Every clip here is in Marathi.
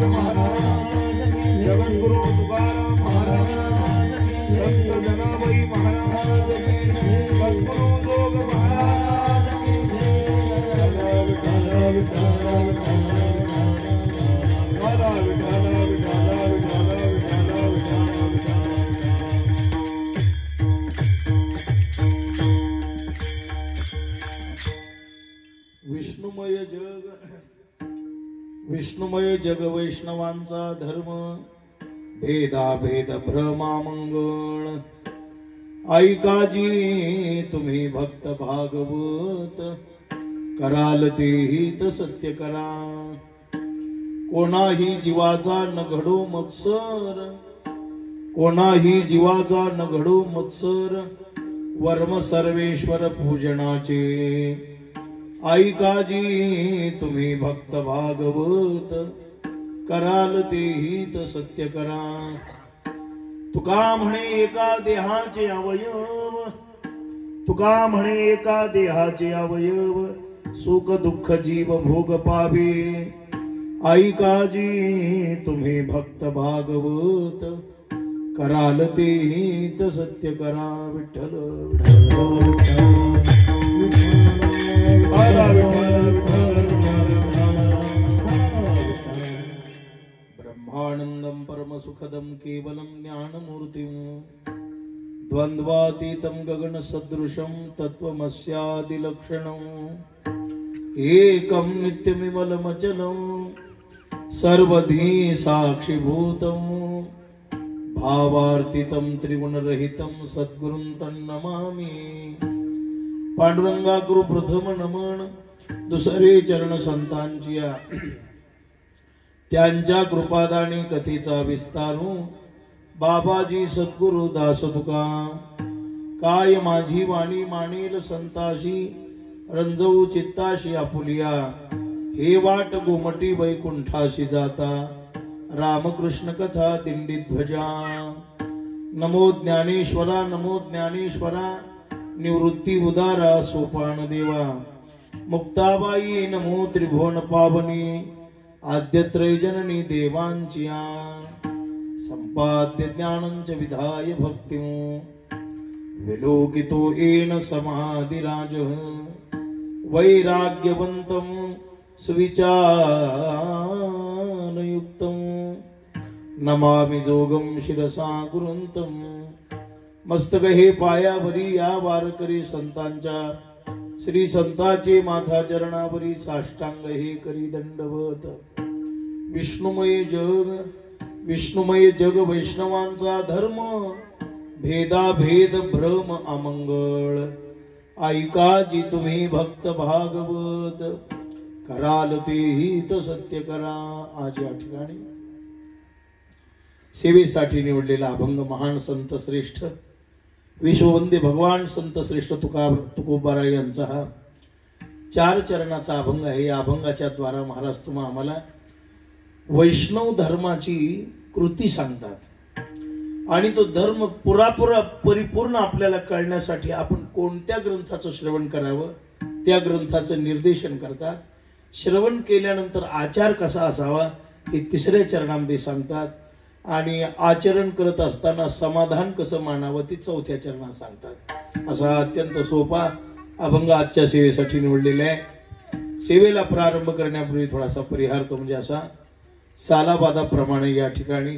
महाराज जगद्गुरु तुकाराम महाराज संत जनाबाई महाराज सद्गुरु जोग महाराज विष्णुमय जग वैष्णवांचा धर्म भेदाभेद भ्रमामंगळ ऐकाजी तुम्ही भक्त भागवत कराल तेही तर सत्य करा कोणाही जीवाचा न घडो मत्सर कोणाही जीवाचा न घडो मत्सर वर्म सर्वेश्वर पूजनाचे ऐकाजी तुम्ही भक्त भागवत कराल तेही तर सत्य करा तुका म्हणे एका देहाचे अवयव तुका म्हणे एका देहाचे अवयव सुख दुःख जीव भोग पावे ऐकाजी तुम्ही भक्त भागवत कराल तेही तर सत्य करा विठ्ठल ब्रह्मानंदं परमसुखदं केवलं ज्ञानमूर्तिं द्वन्द्वातीतं गगनसदृशं तत्त्वमस्यादिलक्षणम् एकं नित्यमिमलमचलं सर्वधी साक्षिभूतं भावार्थितं त्रिगुणरहितं सद्गुरुं तन्नमामि पांडुरंगा गुरु प्रथम नमन दुसरे चरण संतांची त्यांच्या कृपादानी कथेचा विस्तारू बाबाजी सद्गुरु दास तुका काय माझी वाणी मानेल संताशी रंजवू चित्ताशी आपुलिया हे वाट गोमटी वैकुंठाशी जाता रामकृष्ण कथा दिंडी ध्वजा नमो ज्ञानेश्वरा निवृत्ती उदारा सोपान देवा मुक्ताबाई नमो त्रिभुवन पावनी आद्य त्रयजननी देवांचिया संपाद्य ज्ञानंच विधाय भक्तिं विलोकितो येन समाधिराज वैराग्यवन्तं सुविचारयुक्तं नमामि जोगं शिरसा गुरुन्तं मस्तक हे पायावरी या वारकरी संतांच्या श्री संताचे माथा चरणावरी साष्टांग हे करी दंडवत विष्णुमय जग वैष्णवांचा धर्म भेदाभेद भ्रम अमंगळ ऐकाजी तुम्ही भक्त भागवत कराल तेही तर सत्य करा। आज या ठिकाणी सेवेसाठी निवडलेला अभंग महान संत श्रेष्ठ विश्ववंदे भगवान संत श्रेष्ठ तुकोबाराय यांचा हा 4 चरणाचा अभंग आहे। या अभंगाच्या द्वारा महाराज तुम्हा आम्हाला वैष्णव धर्माची कृती सांगतात आणि तो धर्म परिपूर्ण आपल्याला कळण्यासाठी आपण कोणत्या ग्रंथाचं श्रवण करावं त्या ग्रंथाचं निर्देशन करतात। श्रवण केल्यानंतर आचार कसा असावा हे 3ऱ्या चरणामध्ये सांगतात आणि आचरण करत असताना समाधान कसं मानावं ते 4थ्या चरणात सांगतात। असा अत्यंत सोपा अभंग आजच्या सेवेसाठी निवडलेला आहे। सेवेला प्रारंभ करण्यापूर्वी थोडासा परिहार तो म्हणजे असा सालाबादाप्रमाणे या ठिकाणी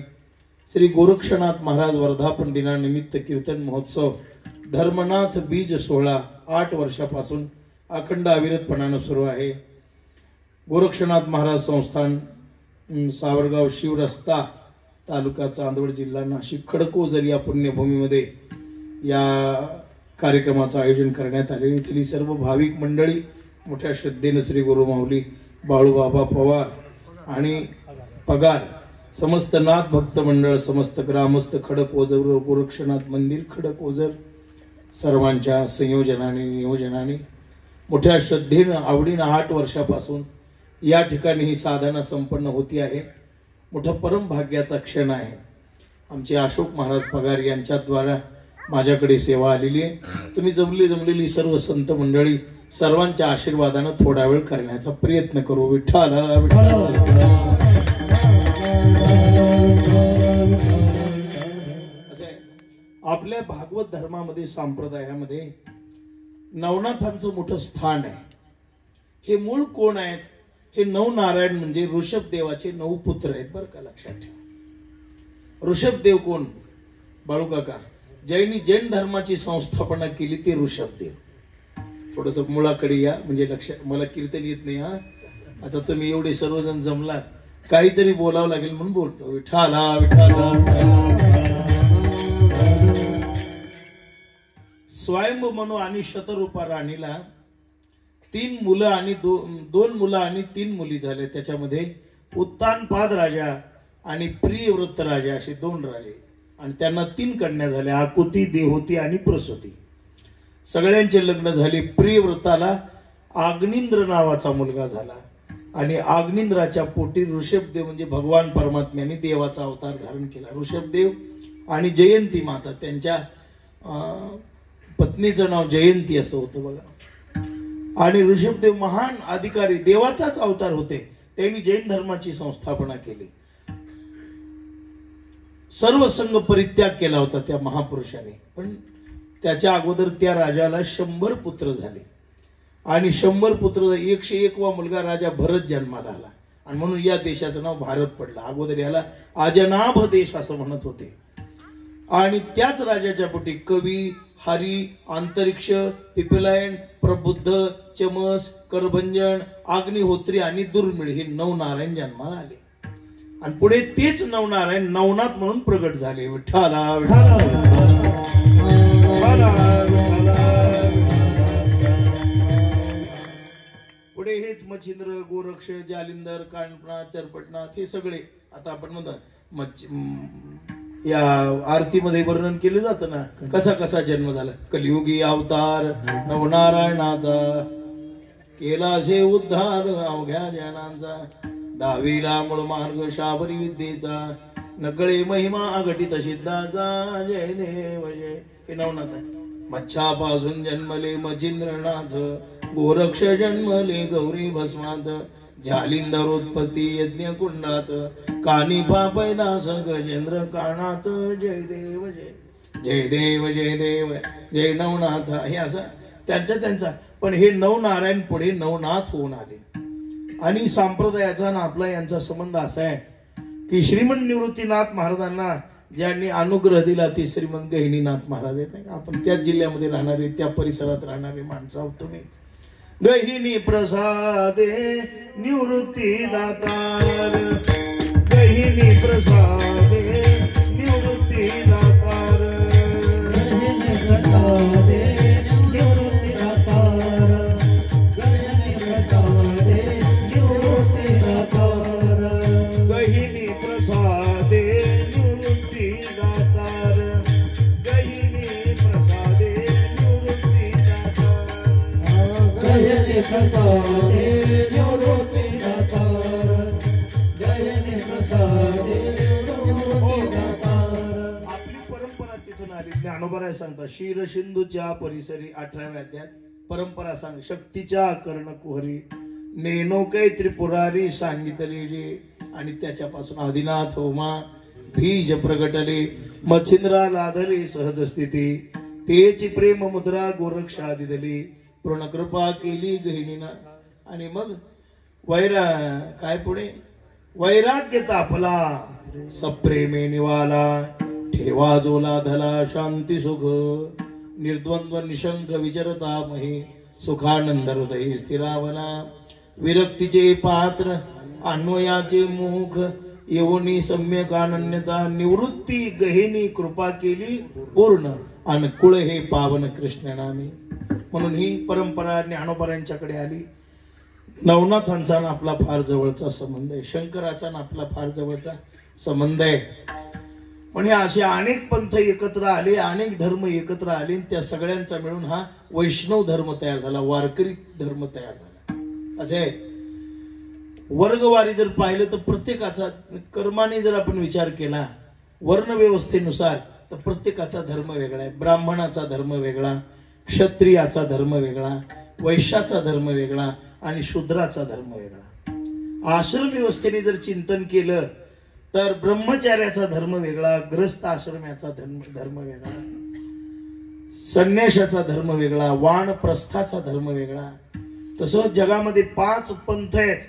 श्री गोरक्षनाथ महाराज वर्धापन दिनानिमित्त कीर्तन महोत्सव धर्मनाथ बीज सोहळा 8 वर्षापासून अखंड अविरतपणाने सुरू आहे। गोरक्षनाथ महाराज संस्थान सावरगाव शिवरस्ता तालुका चांदवड जिल्हा नाशिक खडकोजर या पुण्यभूमीमध्ये या कार्यक्रमाचं आयोजन करण्यात आले। इथली सर्व भाविक मंडळी मोठ्या श्रद्धेने श्री गुरुमाऊली बाळूबाबा पवार आणि पगार समस्त नाथ भक्त मंडळ समस्त ग्रामस्थ खडकोजर गोरक्षनाथ मंदिर खडकोजर सर्वांच्या संयोजनाने नियोजनाने मोठ्या श्रद्धेने आवडीने 8 वर्षापासून या ठिकाणी ही साधना संपन्न होती आहे। मोठा परम भाग्याचा क्षण आहे। आमचे अशोक महाराज पगार यांच्याद्वारा माझ्याकडे सेवा आलेली आहे। तुम्ही जमलेली सर्व संत मंडळी सर्वांच्या आशीर्वादाने थोडा वेळ करण्याचा प्रयत्न करू। विठ्ठल विठ्ठल आपल्या भागवत धर्मामध्ये संप्रदायामध्ये नवनाथांचं मोठं स्थान आहे. हे मूळ कोण आहेत? हे नवनारायण म्हणजे ऋषभदेवाचे 9 पुत्र आहेत बरं का, लक्षात ठेवा. ऋषभदेव कोण? बाळू काका, जैन धर्माची संस्थापना केली ते ऋषभदेव. थोडस मुळाकडे या, म्हणजे लक्षात, मला कीर्तन येत नाही हा. आता तुम्ही एवढे सर्वजण जमलात, काहीतरी बोलावं लागेल म्हणून बोलतो. विठाला विठाला. स्वयंभू मनू आणि शतरूपा राणीला 3 मुलं आणि 2 मुलं आणि 3 मुली झाले. त्याच्यामध्ये उत्तानपाद राजा आणि प्रियव्रत राजा असे 2 राजे, आणि त्यांना 3 कन्या झाल्या, आकुती, देहोती आणि प्रसूती. सगळ्यांचे लग्न झाले. प्रियव्रताला आग्निंद्र नावाचा मुलगा झाला, आणि आग्निंद्राच्या पोटी ऋषभदेव म्हणजे भगवान परमात्म्याने देवाचा अवतार धारण केला. ऋषभदेव आणि जयंती माता, त्यांच्या पत्नीचं नाव जयंती असं होतं बघा. आणि ऋषभदेव महान अधिकारी, देवाचाच अवतार होते. त्यांनी जैन धर्माची संस्थापना केली. सर्व संघ परित्याग केला होता त्या महापुरुषाने. पण त्याच्या अगोदर त्या राजाला 100 पुत्र झाले, आणि 100 पुत्र 101वा मुलगा राजा भरत जन्माला आला, आणि म्हणून या देशाचं नाव भारत पडलं. अगोदर याला अजनाभ देश असं म्हणत होते. आणि त्याच राजाच्या पोटी कवी, हरी, अंतरिक्ष, पिपलायन, प्रबुद्ध, चमस, करभंजन, अग्निहोत्री आणि दुर्मिळ हे 9 नारायण जन्माला आले. आणि पुढे तेच 9 नारायण नवनाथ म्हणून प्रगट झाले. विठ्ठला विठ्ठला. पुढे हेच मच्छिंद्र, गोरक्ष, जालिंदर, कांडनाथ, चरपटनाथ हे सगळे आता आपण म्हणतो या आरतीमध्ये वर्णन केलं जातं ना, कसा कसा जन्म झाला. कलियुगी अवतार नवनारायणाचा, केला जे उद्धार अवघ्या जनांचा, 10वीला मूळ मार्ग शाबरी विद्येचा, नकळे महिमा अघटित सिद्धाचा, जय देव जय. हे नवनाथ आहे. मच्छापासून जन्मले मच्छिंद्रनाथ, गोरक्ष जन्मले गौरी भस्मात, जालिंदर उत्पत्ती यज्ञ कुंडात, कानिफा पैदास गजेंद्र कानात, जय देव जय. जय देव जय देव जय नवनाथ. हे असं त्यांचा. पण हे 9 नारायण पुढे नवनाथ होऊन आले. आणि संप्रदायाचा ना आपला यांचा संबंध असा आहे की श्रीमंत निवृत्तीनाथ महाराजांना ज्यांनी अनुग्रह दिला ते श्रीमंत गहिनीनाथ महाराज आहेत नाही का. आपण त्याच जिल्ह्यामध्ये राहणारे, त्या परिसरात राहणारे माणसं आहोत तुम्ही. गहिनी प्रसादे निवृत्ती दातार, गहिनी प्रसादे निवृत्ती दातार, गहिनी प्रसादे निवृत्ती दातार, गहिनी प्रसादे निवृत्ती दातार, गहिनी प्रसादे निवृत्ती दातार, गहिनी प्रसादे निवृत्ती दातार, गहिनी प्रसादे निवृत्ती दातार, गहिनी प्रसादे निवृत्ती दातार. आपली परंपरा तिथून आली. ज्ञानोबा सांगतात शिर सिंधूच्या परिसरी 18व्या अध्यायात परंपरा सांग. शक्तीच्या कर्ण कुहरी नेनो कै त्रिपुरारी सांगितले जे. आणि त्याच्यापासून आदिनाथ होमा बीज प्रगटले, मच्छिंद्रा लाधले सहज स्थिती, तेची प्रेम मुद्रा गोरक्षा दिदली, पूर्णकृपा केली गहिनीना. आणि मग काय पुढे वैराग्य तापला, सप्रेमे निवाला, ठेवा जोला धला शांती सुख, निर्द्वंद्व निशंक विचरता महे, सुखानंद हृदय स्थिरावला, विरक्तीचे पात्र अन्वयाचे मुख, येवनी सम्यक अनन्यता, निवृत्ती गहिनी कृपा केली पूर्ण, आणि कुळ हे पावन कृष्ण नामी. म्हणून ही परंपरा ज्ञानोबरांच्याकडे आली. नवनाथांचा ना आपला फार जवळचा संबंध आहे, शंकराचा ना आपला फार जवळचा संबंध आहे. पण हे असे अनेक पंथ एकत्र आले, अनेक धर्म एकत्र आले, त्या सगळ्यांचा मिळून हा वैष्णव धर्म तयार झाला, वारकरी धर्म तयार झाला. असे वर्गवारी जर पाहिलं तर प्रत्येकाचा कर्माने जर आपण विचार केला वर्ण व्यवस्थेनुसार तर प्रत्येकाचा धर्म वेगळा आहे. ब्राह्मणाचा धर्म वेगळा, क्षत्रियाचा धर्म वेगळा, वैश्याचा धर्म वेगळा आणि शूद्राचा धर्म वेगळा. आश्रम व्यवस्थेने जर चिंतन केलं तर ब्रह्मचार्याचा धर्म वेगळा, ग्रस्त आश्रमाचा धर्म वेगळा. संन्याशाचा धर्म वेगळा, वानप्रस्थाचा धर्म वेगळा. तसं जगामध्ये 5 पंथ आहेत,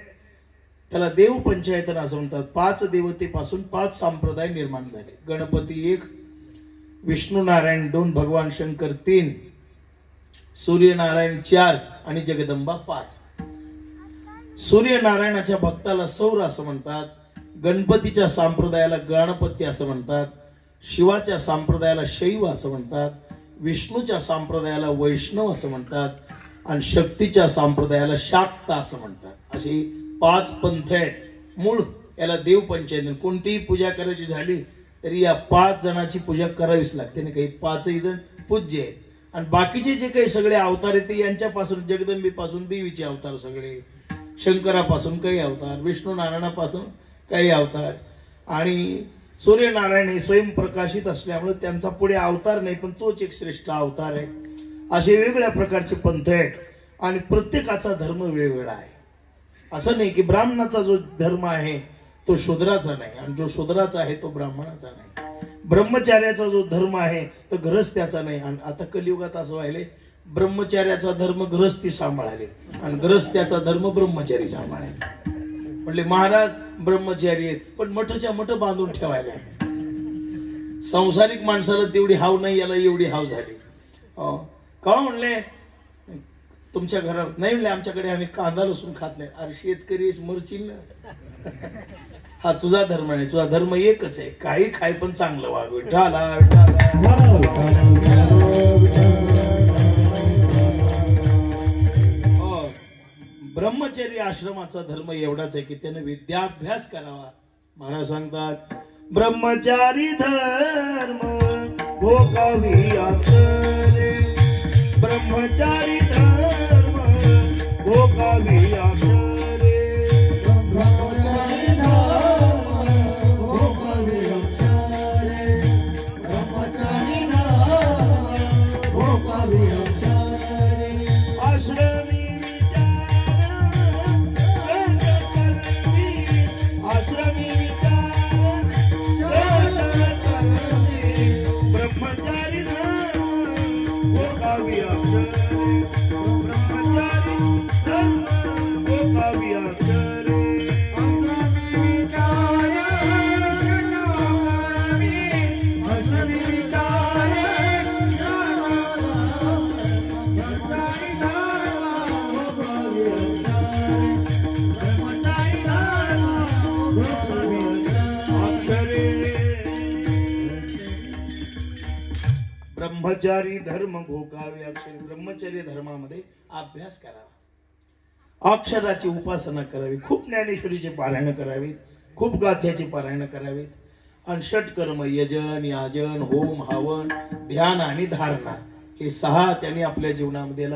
त्याला देव पंचायतन असं म्हणतात. 5 देवतेपासून 5 संप्रदाय निर्माण झाले. गणपती 1, विष्णू नारायण 2, भगवान शंकर 3, सूर्यनारायण 4 आणि जगदंबा 5. सूर्यनारायणाच्या भक्ताला सौर असं म्हणतात, गणपतीच्या संप्रदायाला गणपती असं म्हणतात, शिवाच्या संप्रदायाला शैव असं म्हणतात, विष्णूच्या संप्रदायाला वैष्णव असं म्हणतात आणि शक्तीच्या संप्रदायाला शाक्त असं म्हणतात. अशी 5 पंथ आहेत. मूळ याला देव पंचायत. कोणतीही पूजा करायची झाली तरी या 5 जणांची पूजा करावीच लागते. नाही काही 5ही जण पूज्य आहेत आणि बाकीचे जे काही सगळे अवतार आहेत ते यांच्यापासून, जगदंबेपासून देवीचे अवतार सगळे, शंकरापासून काही अवतार, विष्णू नारायणापासून काही अवतार आणि सूर्यनारायण हे स्वयंप्रकाशित असल्यामुळे त्यांचा पुढे अवतार नाही, पण तोच एक श्रेष्ठ अवतार आहे. असे वेगवेगळ्या प्रकारचे पंथ आहेत आणि प्रत्येकाचा धर्म वेगवेगळा आहे. असं नाही की ब्राह्मणाचा जो धर्म आहे तो शूद्राचा नाही आणि जो शूद्राचा आहे तो ब्राह्मणाचा नाही. ब्रह्मचार्याचा जो धर्म आहे तो गृहस्थ्याचा नाही. आणि आता कलियुगात असं व्हायले, ब्रह्मचार्याचा धर्म गृहस्थी सांभाळाले आणि गृहस्थ्याचा धर्म ब्रह्मचारी सांभाळाले. म्हटले महाराज ब्रह्मचारी आहेत पण मठच्या मठ बांधून ठेवायला. सांसारिक माणसाला तेवढी हाव नाही, याला एवढी हाव झाली. का म्हणले तुमच्या घरात नाही? म्हणले आमच्याकडे आम्ही कांदा लसूण खात नाही. अरे शेतकरी मरशील ना. हा तुझा धर्म नाही, तुझा धर्म एकच आहे, काही खाय पण चांगलं वाग. विठाला ब्रह्मचर्य आश्रमाचा धर्म एवढाच आहे की त्याने विद्याभ्यास करावा. महाराज सांगतात ब्रह्मचारी धर्म भोगावी अक्षरे, ब्रह्मचारी धर्म भोगावी अक्षरे, ब्रह्मचारी धर्म भोगावी अक्षरे, ब्रह्मचारी धर्म भोगावी अक्षरे. आश्रमी ब्रह्मचारी धर्म भोगावे अक्षर. ब्रह्मचर्य धर्मामध्ये अभ्यास करावा, अक्षराची उपासना करावी, खूप ज्ञानेश्वरीचे पारायण करावीत, खूप गाथ्याचे पारायण करावीत आणि षटकर्म यजन याजन होम हवन ध्यान आणि धारणा हे 6 त्यांनी आपल्या जीवनामध्ये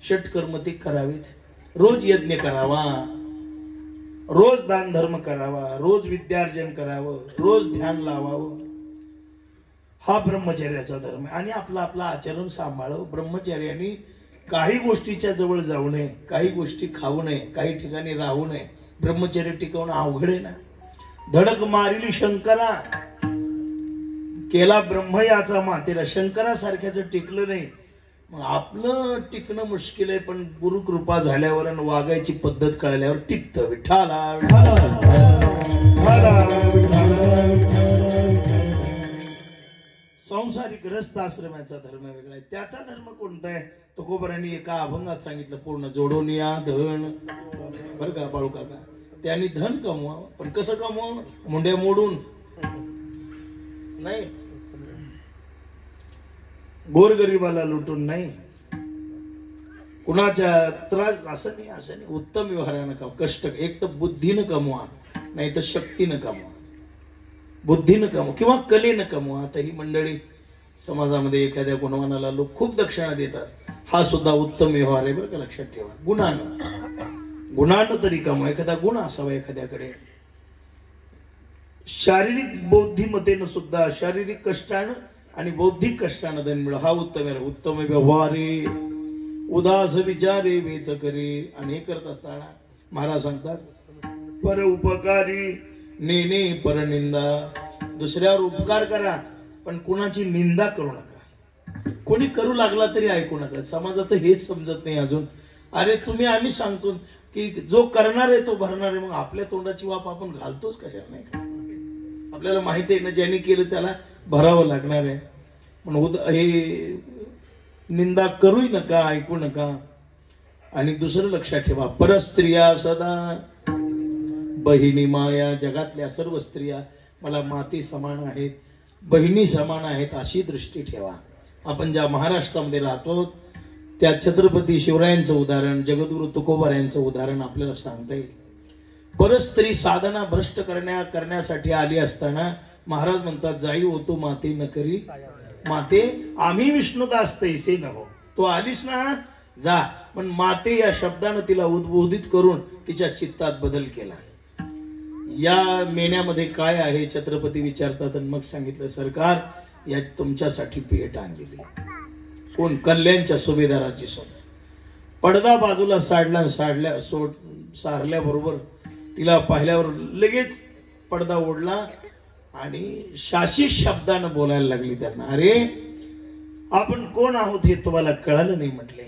षटकर्म ते करावीत. रोज यज्ञ करावा, रोज दान धर्म करावा, रोज विद्यार्जन करावं, रोज ध्यान लावावं. हा ब्रह्मचर्याचा धर्म आहे. आणि आपला आपला आचरण सांभाळावं. ब्रह्मचर्याने काही गोष्टीच्या जवळ जाऊ नये, काही गोष्टी खाऊ नये, काही ठिकाणी राहू नये. ब्रह्मचर्य टिकवणं अवघड आहे ना. धडक मारिली शंकरा, केला ब्रह्म याचा मातेला. शंकरासारख्याच टिकलं नाही. मग आपलं टिकणं मुश्किल आहे, पण गुरुकृपा झाल्यावर आणि वागायची पद्धत कळल्यावर टिकतं. विठाला संसारिक ग्रस्त आश्रमाचा धर्म वेगळा आहे. त्याचा धर्म कोणता आहे? तुकोबारांनी एका अभंगात सांगितलं पूर्ण. जोडून या धन, बरं का बाळू काका, त्यांनी धन कमवावं. पण कसं कमवावं? मुंड्या मोडून नाही, गोरगरिबाला लुटून नाही, कुणाच्या त्रास असं नाही, असं नाही. उत्तम व्यवहारानं कमवा. कष्ट एक तर बुद्धीनं कमवा, नाही तर शक्तीनं कमवा. बुद्धीनं कमवा किंवा कलेनं कमवा. आता ही मंडळी समाजामध्ये एखाद्या गुणवानाला लोक खूप दक्षिणा देतात. हा सुद्धा उत्तम व्यवहार आहे बरं का, लक्षात ठेवा. गुणानं तरी कमवा. एखादा गुण असावा एखाद्याकडे. शारीरिक बौद्धिमतेनं सुद्धा शारीरिक कष्टानं आणि बौद्धिक कष्टानं धन मिळव. हा उत्तम आहे. उत्तम व्यवहारे उदास विचारे वेच करे. आणि हे करत असताना महाराज सांगतात पर उपकारी नेने परनिंदा. दुसऱ्यावर उपकार करा पण कुणाची निंदा करू नका. कोणी करू लागला तरी ऐकू नका. समाजाचं हेच समजत नाही अजून. अरे तुम्ही आम्ही सांगतो की जो करणार आहे तो भरणार आहे, मग आपल्या तोंडाची वाप आपण घालतोच कशा नाही का? आपल्याला माहिती आहे ना, ज्यांनी केलं त्याला भरावं लागणार आहे. पण हे निंदा करूही नका, ऐकू नका. आणि दुसरं लक्षात ठेवा, परस्त्रिया सदा बहिणी माया. जगातल्या सर्व स्त्रिया मला माती समान आहेत, बहिणी समान आहेत अशी दृष्टी ठेवा. आपण ज्या महाराष्ट्रामध्ये राहतो त्या छत्रपती शिवरायांचं उदाहरण, जगद्गुरु तुकोबारायांचं उदाहरण आपल्याला सांगता येईल. परस्त्री साधना भ्रष्ट करण्यासाठी आली असताना महाराज म्हणतात, जाई होतो माते न करी माते आम्ही विष्णुदास तैसे न हो. तो आलीस ना, जा. पण माते या शब्दानं तिला उद्बोधित करून तिच्या चित्तात बदल केला. या मेण्यामध्ये काय आहे छत्रपती विचारतात आणि मग सांगितलं, सरकार या तुमच्यासाठी भेट आणलेली. कोण? कल्याणच्या सुभेदाराची सोन. पडदा बाजूला सारल्याबरोबर तिला पाहिल्यावर लगेच पडदा ओढला आणि शासित शब्दानं बोलायला लागली त्यांना. अरे आपण कोण आहोत हे तुम्हाला कळालं नाही म्हटले.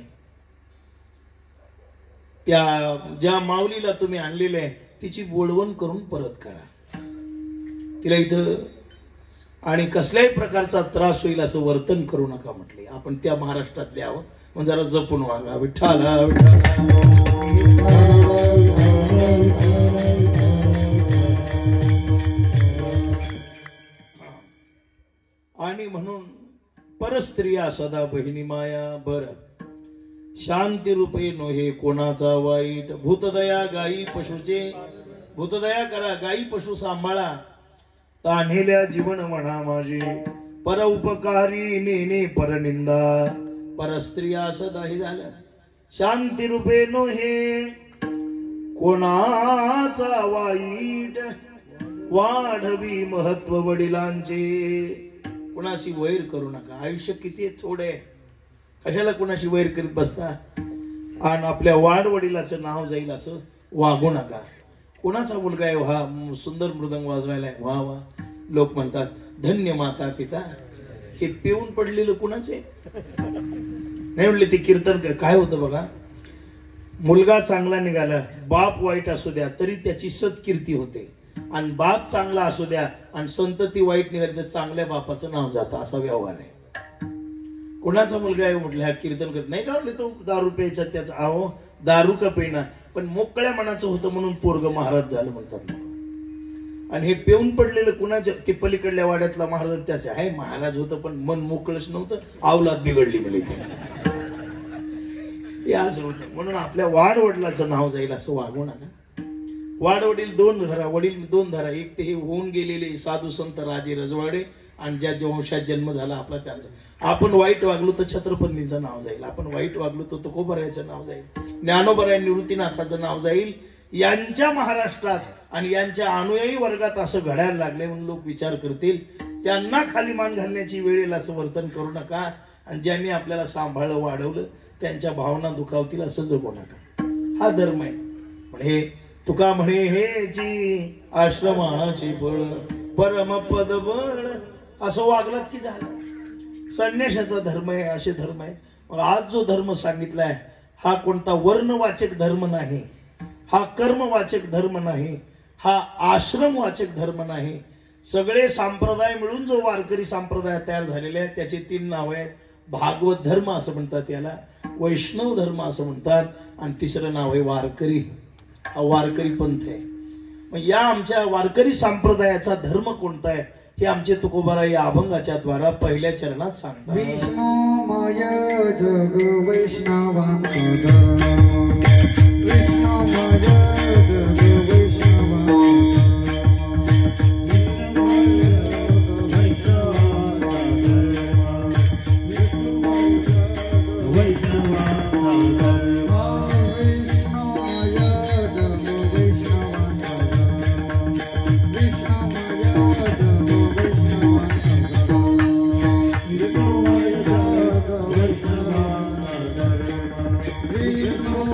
त्या ज्या माऊलीला तुम्ही आणलेले आहे तिची बोलवण करून परत करा. तिला इथं आणि कसल्याही प्रकारचा त्रास होईल असं वर्तन करू नका म्हटले. आपण त्या महाराष्ट्रातले आहोत, मग जरा जपून वागा. विठ्ठला आणि म्हणून परस्त्रिया सदा बहिणी माया. बर शांती रूपे नोहे कोणाचा वाईट. भूतदया गायी पशुचे. भूतदया करा, गायी पशु सांभाळा. तान्हेल्या जीवन म्हणा माझे. पर उपकारी नेने परनिंदा. परस्त्रिया सदा. हे झालं शांती रूपे नोहे कोणाचा वाईट. वाढवी महत्व वडिलांचे. कुणाशी वैर करू नका. आयुष्य किती थोडे, कशाला कुणाशी वैर करीत बसता. आणि आपल्या वाडवडिलाचं नाव जाईल असं वागू नका. कोणाचा मुलगा आहे, वा सुंदर मृदंग वाजवायला, वा वा. लोक म्हणतात धन्य माता पिता. हे पिऊन पडलेलं कुणाचे नाही म्हणले. ते कीर्तन काय होतं बघा. मुलगा चांगला निघाला, बाप वाईट असू द्या तरी त्याची सत्कीर्ती होते. आणि बाप चांगला असू द्या आणि संतती वाईट निघाली तर चांगल्या बापाचं नाव जातं. असा व्यवहार आहे. कोणाचा मुलगा आहे म्हटलं, हा कीर्तन करत नाही का म्हटले, तो दारू प्यायचा त्याचा. आहो दारू का पेना, पण मोकळ्या मनाचं होतं म्हणून पोरग महाराज झालं म्हणतात. आणि हे पेऊन पडलेलं कुणाच्या, ते पलीकडल्या वाड्यातला महाराज त्याचे आहे. महाराज होतं पण मन मोकळच नव्हतं, अवलाद बिघडली म्हणजे हे असं होतं. म्हणून आपल्या वाडवडिलाचं नाव जाईल असं वागू नका. वाडवडील दोन धरा, वडील दोन धरा. एक ते हे होऊन गेलेले साधू संत राजे रजवाडे आणि ज्या वंशात जन्म झाला आपला त्यांचा. आपण वाईट वागलो तर छत्रपतींचं नाव जाईल. आपण वाईट वागलो तर तुकोबारायांचं नाव जाईल. ज्ञानोबा निवृत्तीनाथाचं नाव जाईल. यांच्या महाराष्ट्रात आणि यांच्या अनुयायी वर्गात असं घडायला लागले म्हणून लोक विचार करतील. त्यांना खाली मान घालण्याची वेळ येईल असं वर्तन करू नका. आणि ज्यांनी आपल्याला सांभाळलं वाढवलं त्यांच्या भावना दुखावतील असं जगू नका. हा धर्म आहे. पण हे तुका म्हणे हे जी आश्रमाची बळ परमपद बळ असं वागलात की झालं. संन्यासाचा धर्म आहे, असे धर्म आहे. मग आज जो धर्म सांगितलाय हा कोणता वर्णवाचक धर्म नाही, हा कर्मवाचक धर्म नाही, हा आश्रमवाचक धर्म नाही. सगळे संप्रदाय मिळून जो वारकरी संप्रदाय तयार झालेले आहे त्याचे 3 नाव आहेत. भागवत धर्म असं म्हणतात याला, वैष्णव धर्म असं म्हणतात, आणि तिसरं नाव आहे वारकरी. हा वारकरी पंथ आहे. मग या आमच्या वारकरी संप्रदायाचा धर्म कोणता आहे हे आमचे तुकोबारा या अभंगाच्या द्वारा पहिल्या चरणात सांगतात. विष्णुमय जग वैष्णवांत धर्म. विष्णुमय जग वैष्णवांत. Krishna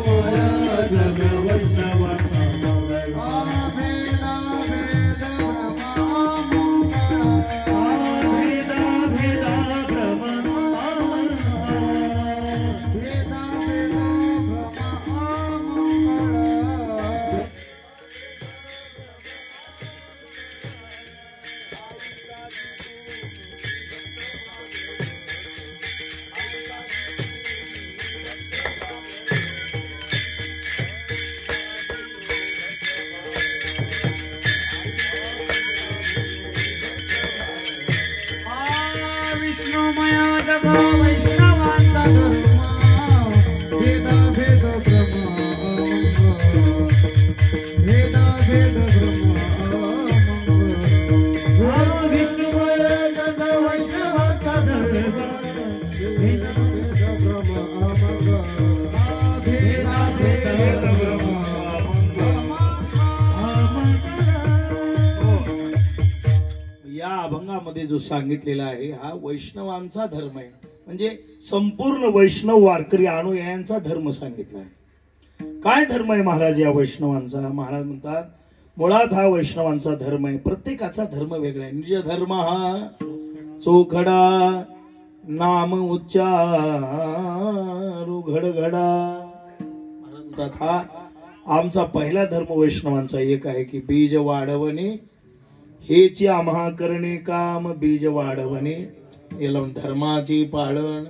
धर्मामध्ये जो सांगितलेला आहे हा वैष्णवांचा धर्म आहे. म्हणजे संपूर्ण वैष्णव वारकरी अनुयायांचा धर्म सांगितला आहे. काय धर्म आहे महाराज या वैष्णवांचा? महाराज म्हणतात मुळात हा वैष्णवांचा धर्म आहे. प्रत्येकाचा धर्म वेगळा आहे. निज धर्म हा चोखडा नाम उच्चारू घडघडा. म्हणतात हा आमचा पहिला धर्म वैष्णवांचा एक आहे की बीज वाढवणे हेची आम्हा करणे काम. बीज वाढवणे याला धर्माची पाळण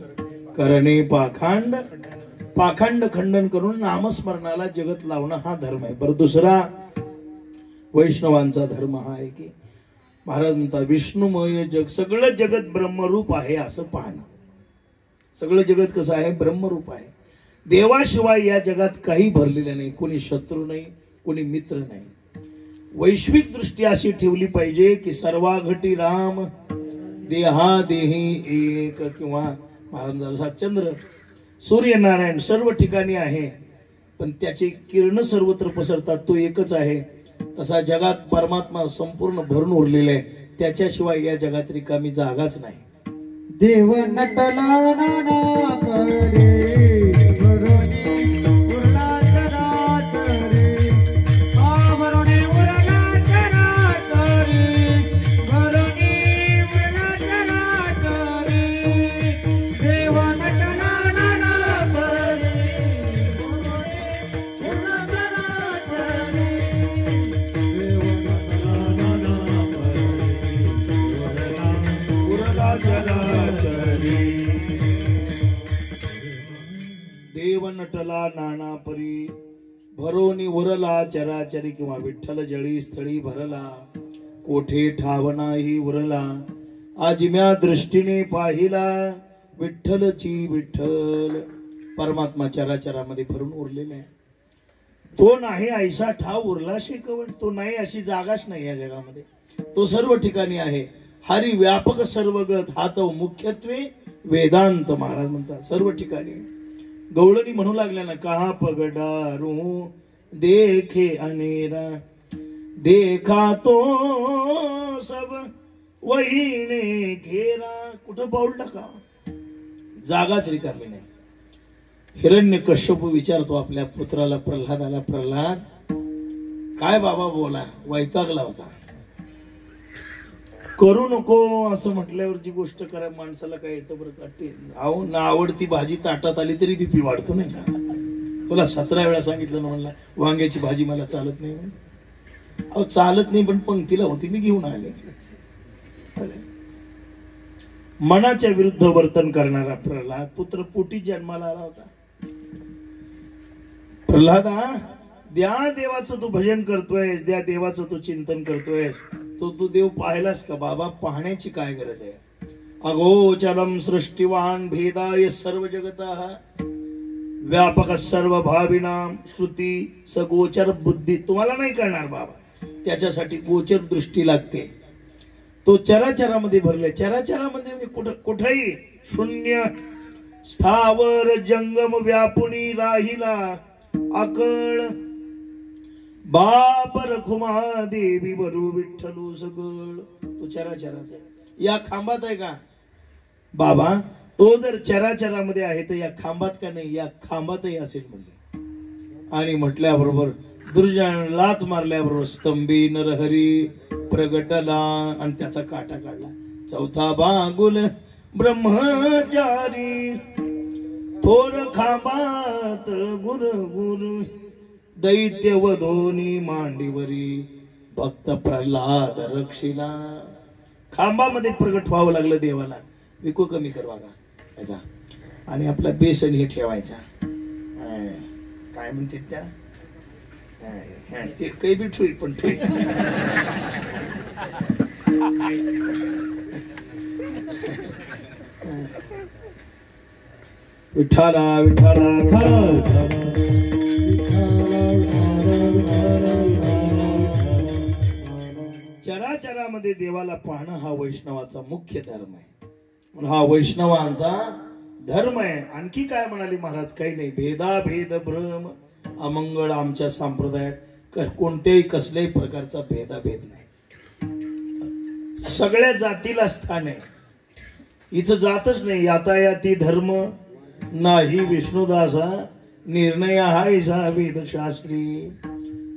करणे पाखंड. पाखंड खंडन करून नामस्मरणाला जगत लावणं हा धर्म आहे. बरं दुसरा वैष्णवांचा धर्म हा आहे की महाराज म्हणतात विष्णुमय जग सगळं जगत ब्रह्मरूप आहे असं पाहणं. सगळं जगत कसं आहे? ब्रह्मरूप आहे. देवाशिवाय या जगात काही भरलेलं नाही. कोणी शत्रू नाही, कोणी मित्र नाही. वैश्विक दृष्टी अशी ठेवली पाहिजे की सर्वाघटी राम देहा देही एक. किंवा महाराजांचा चंद्र सूर्यनारायण सर्व ठिकाणी आहे पण त्याचे किरण सर्वत्र पसरतात, तो एकच आहे. तसा जगात परमात्मा संपूर्ण भरून उरलेला आहे. त्याच्याशिवाय या जगात रिकामी जागाच नाही. देव नटला नाना करे देव नटला नाना परी भरोनी उरला चराचरी. किंवा विठ्ठल जळी स्थळी भरला कोठे ठाव नाही उरला. आजिम्या दृष्टीने पाहिला विठ्ठलची विठ्ठल. परमात्मा चराचरामध्ये भरून उरलेला आहे. तो नाही ऐसा ठाव उरला शिकवण. तो नाही अशी जागाच नाही या जगामध्ये. तो सर्व ठिकाणी आहे. हरी व्यापक सर्वगत हा तो मुख्यत्वे वेदांत. महाराज म्हणतात सर्व ठिकाणी. गवळणी म्हणू लागल्या ना कहा पगडारू देखे अनेरा देखा तो सब वहीने घेरा. कुठं पाऊल टाका जागाच रिकामी नाही. हिरण्यकश्यप विचारतो आपल्या पुत्राला प्रल्हादाला प्रल्हाद काय बाबा बोला वैतागला होता. करू नको असं म्हटल्यावरची गोष्ट करा माणसाला काय येतं बरं का? अहो ना आवडती भाजी ताटात आली तरी बीपी वाढतो नाही का? तुला 17 वेळा सांगितलं ना म्हणला वांग्याची भाजी मला चालत नाही. अहो चालत नाही पण पंक्तीला होती मी घेऊन आले. मनाच्या विरुद्ध वर्तन करणारा प्रल्हाद पुत्र पोटी जन्माला आला होता. प्रल्हादा द्या देवाचं तू भजन करतोयस, द्या देवाचं तू चिंतन करतोयस, तू देव पाहिलास का? बाबा पाहण्याची काय गरज आहे? अगोचरम सृष्टिवान भेदाय सर्व जगतः व्यापक सर्व भाविनाम श्रुती सगोचर बुद्धी. तुम्हाला नाही कळणार बाबा, त्याच्यासाठी गोचर दृष्टी लागते. तो चराचरामध्ये भरले. चराचरामध्ये म्हणजे कुठेही शून्य स्थावर जंगम व्यापुनी राहिला अकळ. बाप रखुमा देवी वरु विठ्ठलू सगळ. तो चराचरात आहे. या खांबात आहे का बाबा? तो जर चराचरामध्ये आहे तर या खांबात का नाही? या खांबातही असेल म्हणजे. आणि म्हटल्याबरोबर दुर्जन लात मारल्याबरोबर स्तंभी नरहरी प्रगटला आणि त्याचा काटा काढला. चौथा बागुल ब्रह्मचारी थोर खांबात गुर गुरु दैत्य वधोनी मांडीवरी भक्त प्रल्हाद रक्षिला. खांबामध्ये प्रगट व्हावं लागलं देवाला. विको कमी करवा का याचा आणि आपला बेसन हे ठेवायचा. काय म्हणते त्या ते काही बी ठुई पण ठुई. विठाला विठाला विठाला. चराचरामध्ये देवाला पाहणं हा वैष्णवाचा मुख्य धर्म आहे. हा वैष्णवांचा धर्म आहे. आणखी काय म्हणाले महाराज? काही नाही. भेदाभेद भ्रम अमंगळ आमच्या संप्रदायात कोणत्याही कसल्याही प्रकारचा भेदाभेद नाही. सगळ्या जातीला स्थान आहे. इथं जातच नाही. यातायाती धर्म नाही विष्णुदासा, निर्णय हायसा वेदशास्त्री.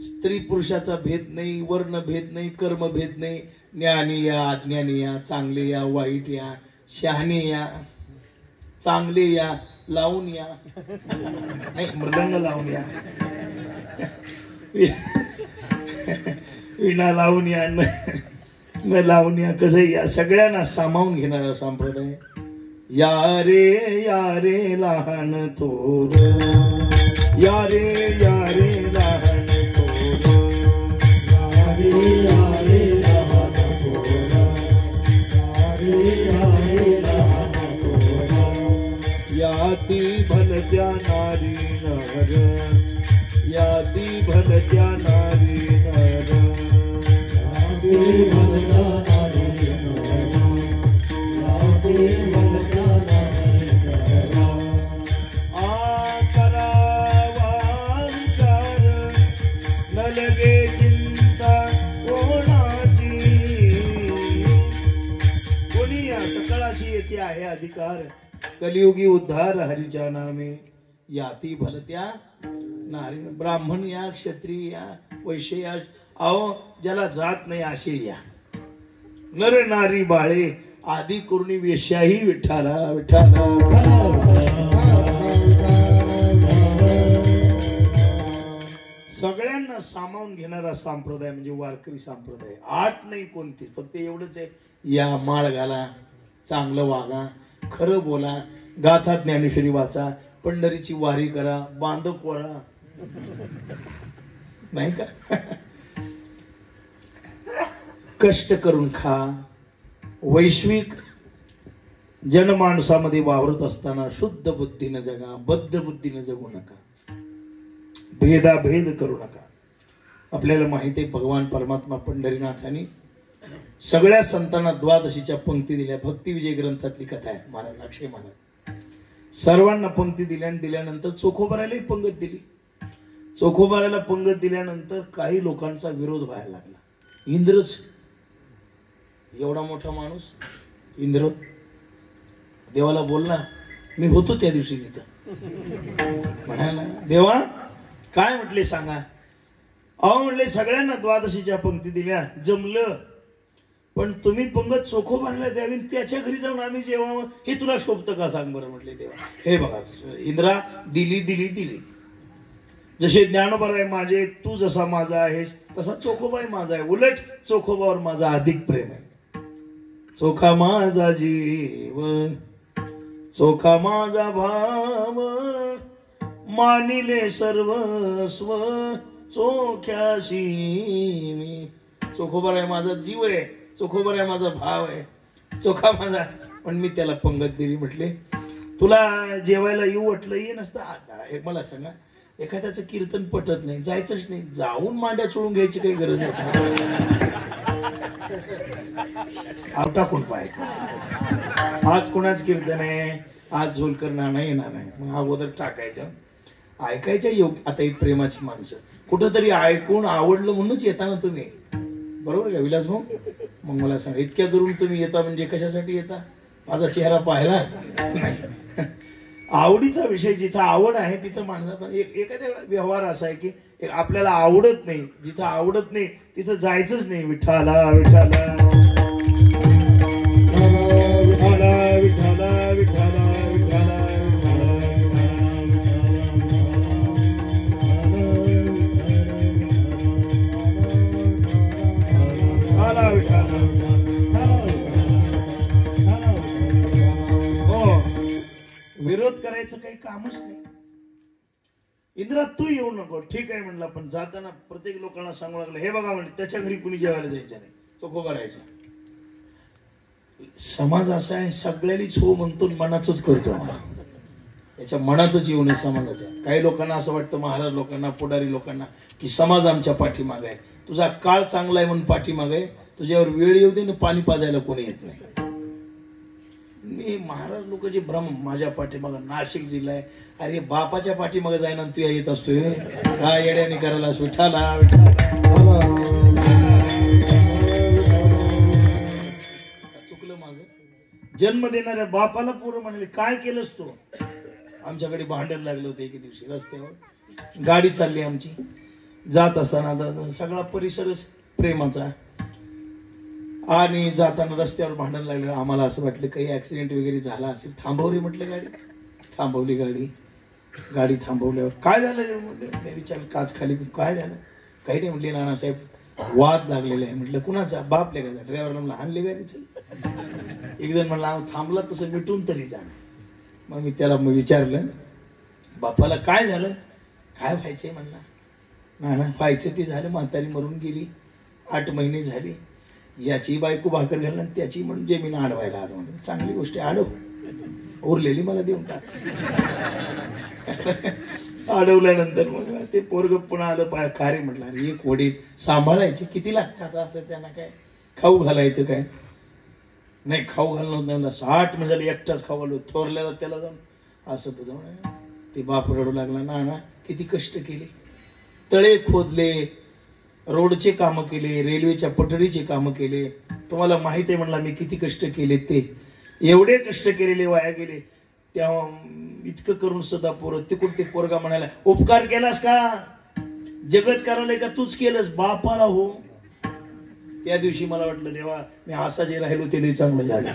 स्त्री पुरुषाचा भेद नाही, वर्ण भेद नाही, कर्म भेद नाही. ज्ञानी या, अज्ञानी या, चांगले या, वाईट या, शहाणे या, चांगले या, लावून या, नाही मृदंग लावून या, विणा लावून या, न लावून या, कसं या, सगळ्यांना सामावून घेणारा संप्रदाय. या रे लहान थोर, या रे लहान थोर, या रे लहान थोर, या रे लहान थोर. याती भलत्या नारी नर, याती भलत्या नारी नर, याती भलत्या नारी नर, याती भलत्या नारी नर. आ करावा विचार, न लगे चिंता कोणाची. कोणी या सकळाशी येते आहे अधिकार, कलियुगी उद्धार हरीच्या नामे. याती भलत्या नारी, ब्राह्मण या, क्षत्रिय या, वैश्य या, अहो ज्याला जात नाही असे या. नर नारी बाळे आदी करुणी वेश्याही विठ्ठला विठ्ठला. सगळ्यांना सामावून घेणारा संप्रदाय म्हणजे वारकरी संप्रदाय. आठ नाही कोणती, फक्त एवढंच आहे, या माळ घाला, चांगलं वागा, खरं बोला, गाथा ज्ञानेश्वरी वाचा, पंढरीची वारी करा, बांध कोरा, नाही का, कष्ट करून खा. वैश्विक जनमानसामध्ये वावरत असताना शुद्ध बुद्धीनं जगा, बद्ध बुद्धीनं जगू नका, भेदाभेद करू नका. आपल्याला माहिती आहे भगवान परमात्मा पंढरीनाथांनी सगळ्या संतांना द्वादशीच्या पंक्ती दिल्या. भक्ती विजय ग्रंथातली कथा आहे. महाराज अक्षय महाराज सर्वांना पंक्ती दिल्या आणि दिल्यानंतर चोखोबारायलाही पंगत दिली. चोखोबारायला पंगत दिल्यानंतर काही लोकांचा विरोध व्हायला लागला. इंद्रच, एवढा मोठा माणूस इंद्र, देवाला बोलला, मी होतो त्या दिवशी तिथं. म्हणाला देवा काय म्हटले सांगा. अहो म्हटले सगळ्यांना द्वादशीच्या पंक्ती दिल्या, जमलं, पण तुम्ही पंगत चोखोबारायला द्यावी, त्याच्या घरी जाऊन आम्ही जेवावं, हे तुला शोभतं का सांग बरं. म्हटले देवा हे बघा इंद्रा, दिली दिली दिली. जसे ज्ञानोबा आहे माझे, तू जसा माझा आहेस तसा चोखोबाई माझा आहे. उलट चोखोबावर माझा अधिक प्रेम आहे. चोखा माझा जीव, चोखा माझा भाव, मानिले सर्वस्व चोख्याशी मी. चोखोबार आहे माझा जीव आहे, चोखोबार आहे माझा भाव आहे, चोखा माझा. पण मी त्याला पंगत दिली. म्हटले तुला जेवायला येऊ वाटलं, ये नसतं. आता मला सांगा, एखाद्याचं कीर्तन पटत नाही, जायचंच नाही, जाऊन मांड्या चोळून घ्यायची काही गरज आहे. टाकून पाहायचं आज कोणाच कीर्तन आहे, आज झोलकर नाना येणार नाही, मग अगोदर टाकायचं, ऐकायचं. योग्य आता ही प्रेमाची माणसं कुठंतरी ऐकून आवडलं म्हणूनच येता ना तुम्ही, बरोबर का विलास भाऊ. मग मला सांगा, इतक्या दुरून तुम्ही येता म्हणजे कशासाठी येता? माझा चेहरा पाहिला नाही. आवडीचा विषय, जिथं आवड आहे तिथं माणसाचा एखाद्या व्यवहार असा आहे की आपल्याला आवडत नाही, जिथं आवडत नाही तिथं जायचंच नाही. विठ्ठला विठ्ठला विठ्ठला विठ्ठला विठ्ठला विठ्ठला विरोध करायचं काही कामच नाही. इंद्रा तू येऊ नको, ठीक आहे म्हणला, पण जाताना प्रत्येक लोकांना सांगू लागलं, हे बघा म्हणजे त्याच्या घरी कुणी जेवायला जायचं नाही, चोखोबा राहायचं. समाज असा आहे, सगळ्यांनीच हो म्हणतो, मनातच करतो. याच्या मनातच येऊ नये समाजाच्या. काही लोकांना असं वाटतं, महाराज लोकांना, पुढारी लोकांना, की समाज आमच्या पाठीमागे आहे. तुझा काळ चांगला आहे म्हणून पाठीमागे आहे, तुझ्यावर वेळ येऊ दे ना, पाणी पाजायला कोणी येत नाही. मी महाराज लोक जे भ्रम, माझ्या पाठीमाग नाशिक जिल्हा आहे, अरे बापाच्या पाठीमागे जाईना तू येत असतोय काय येड्याने करायला. विठ्ठला विठ्ठला जन्म देणाऱ्या बापाला पोरं म्हणाले काय केलंस तू? आमच्याकडे भांडण लागलं होतं एके दिवशी रस्त्यावर. गाडी चालली आमची, जात असताना सगळा परिसरच प्रेमाचा, आणि जाताना रस्त्यावर भांडण लागलं. आम्हाला असं वाटलं काही ऍक्सिडेंट वगैरे झाला असेल. थांबवली म्हटलं गाडी. थांबवली गाडी. गाडी थांबवल्यावर काय झालं रे म्हटलं. विचार काच खाली काय झालं? काही नाही म्हटले नानासाहेब वाद लागलेला आहे. म्हटलं कुणाचा? बाप लेखाचा. ड्रायव्हरला म्हणलं हाणले गाडीचं. एक जण म्हणला थांबला तसं मिटून तरी जा. मग मी त्याला विचारलं बापाला काय झालं? काय व्हायचंय म्हणला. नाना व्हायचं ते झालं, म्हातारी मरून गेली, 8 महिने झाले. याची बायको भाकर घालणं आणि त्याची म्हणून जमीन आडवायला आलो. म्हणून चांगली गोष्ट आडव, उरलेली मला देऊन टाक. अडवल्यानंतर मग ते पोरग पुन्हा आलं पाय खारे. म्हटलं अरे एक वडील सांभाळायचे किती लागतात असं, त्यांना काय खाऊ घालायचं काय नाही. खाऊ घालणं त्यांना 60 म्हणजे एकटाच खाऊ घालू. थोरल्याला त्याला जाऊन असं तर जाऊन ते बाप रडू लागला. नाना किती कष्ट केले, तळे खोदले, रोडचे कामं केले, रेल्वेच्या पटरीचे कामं केले. तुम्हाला माहित आहे म्हणला मी किती कष्ट केले. ते एवढे कष्ट केलेले वाया गेले. तेव्हा इतकं करून सुद्धा पोरं तिकडून ते पोरगा म्हणाला उपकार केलास का? जगच करायला का तूच केलंस? बापाला हो. त्या दिवशी मला वाटलं देवा मी असा जे राहिलो ते चांगलं झालं.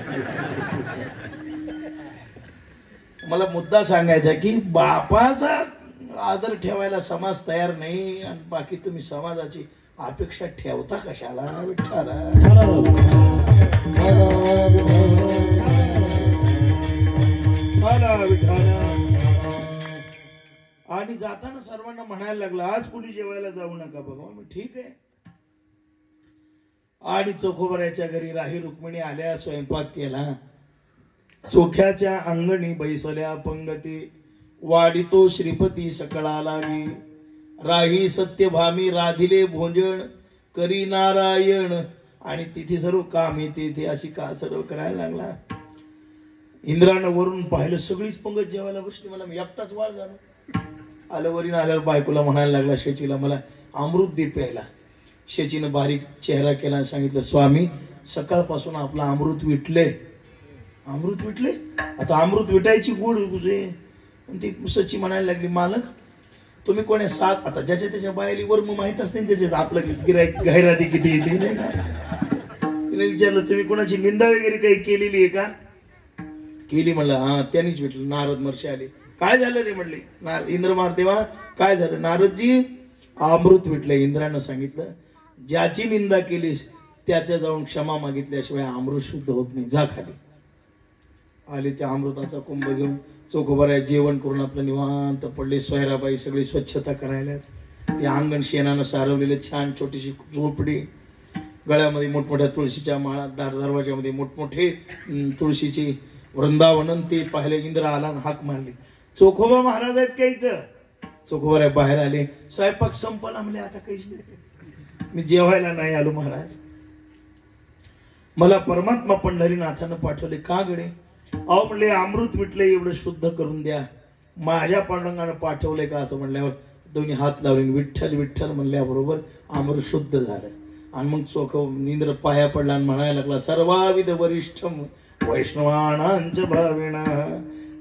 मला मुद्दा सांगायचा की बापाचा आदर ठेवायला समाज तयार नाही, आणि बाकी तुम्ही समाजाची अपेक्षा ठेवता कशाला? विठ्ठला आणि जाताना सर्वांना म्हणायला लागला आज कुणी जेवायला जाऊ नका. बघा मग ठीक आहे. आणि चोखोबऱ्याच्या घरी राही रुक्मिणी आल्या, स्वयंपाक केला. चोख्याच्या अंगणी बैसल्या पंगती, वाढितो श्रीपती सकळा लावी. राही सत्यभामी राधिले भोजन, करी नारायण. आणि तिथे सर्व कामे तिथे अशी का सर्व करायला लागला. इंद्रानं वरून पाहिलं, सगळीच पंगत जेवायला बसली. मला मी एकटाच वाळ झालो. आलं वरीन आल्यावर बायकोला म्हणायला लागला शेचीला मला अमृत दे प्यायला. शेचीनं बारीक चेहरा केला आणि सांगितलं स्वामी सकाळपासून आपलं अमृत विटले. अमृत विटले? आता अमृत विटायची गोड तुझे. ती सची म्हणायला लागली मालक तुम्ही कोणी सात, आता ज्याच्या त्याच्या बायली वर मग माहित असते त्याच्यात आपलं गिराईक गैराती किती येते नाही का. तिने विचारलं तुम्ही कोणाची निंदा वगैरे काही केलेली आहे का? केली. म्हणलं हा त्यांनीच विटलं. नारद महर्षी आले. काय झालं रे म्हणले. इंद्र महादेवा काय झालं? नारदजी अमृत विटलं. इंद्रानं सांगितलं ज्याची निंदा केलीस त्याच्या जाऊन क्षमा मागितल्याशिवाय अमृत शुद्ध होत नाही, जा खाली. आले त्या अमृताचा कुंभ घेऊन चोखोबऱ्या जेवण करून आपलं निवांत पडले. सोयराबाई सगळी स्वच्छता करायला. ते अंगण शेणानं सारवलेले छान छोटीशी झोपडी, गळ्यामध्ये मोठमोठ्या तुळशीच्या माळा, दरवाजामध्ये मोठमोठे तुळशीची वृंदावन. ते पाहिले. इंद्र आला आणि हाक मारली चोखोबा महाराज आहेत का इथं? चोखोबऱ्या बाहेर आले. स्वयंपाक संपला. म्हणले आता काहीच नाही, मी जेवायला नाही आलो महाराज. मला परमात्मा पंढरीनाथानं पाठवले. का गडे? अहो म्हणले अमृत विटले एवढं शुद्ध करून द्या. माझ्या पांडुरंगानं पाठवलंय का असं म्हणल्यावर दोन्ही हात लावले. विठ्ठल विठ्ठल म्हणल्याबरोबर अमृत शुद्ध झालं. आणि मग चोख इंद्र पाया पडला आणि म्हणायला लागला सर्वाविध वरिष्ठम वैष्णवाणांच भाविणा.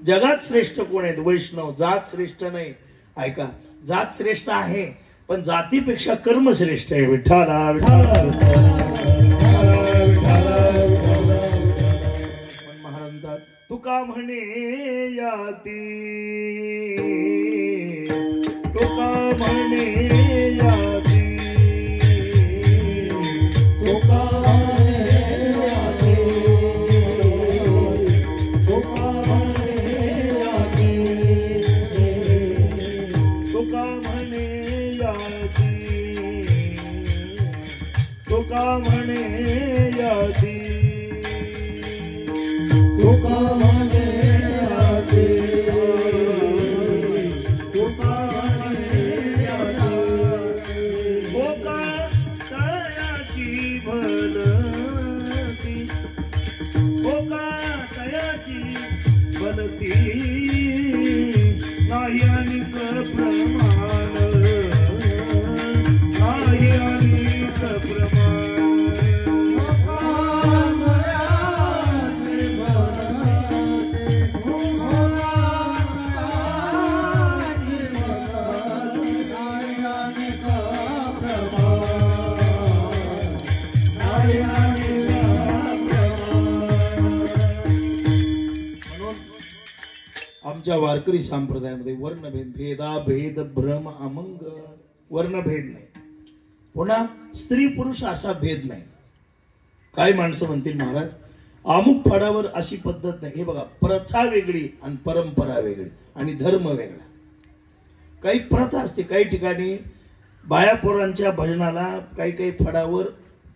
जगात श्रेष्ठ कोण आहेत? वैष्णव. जात श्रेष्ठ नाही. ऐका जात श्रेष्ठ आहे पण जातीपेक्षा कर्म श्रेष्ठ आहे. विठ्ठला विठ्ठला. महाराज तुका म्हणे याती, तुका म्हणे याती, तुका तुका म्हणे याती, तुका म्हणे याती, तुका म्हणे याती. तुका तयाची भलती, तुका तयाची भलती, नाही अनिक प्रमाण, नाही अनिक प्रमाण. आमच्या वारकरी संप्रदायामध्ये वर्णभेद, भेद भ्रम अमंग, वर्णभेद नाही. पुन्हा स्त्री पुरुष असा भेद नाही. काय माणसं म्हणतील महाराज अमुक फळावर अशी पद्धत नाही. हे बघा, प्रथा वेगळी आणि परंपरा वेगळी आणि धर्म वेगळा. काही प्रथा असते, काही ठिकाणी बायापोरांच्या भजनाला काही काही फळावर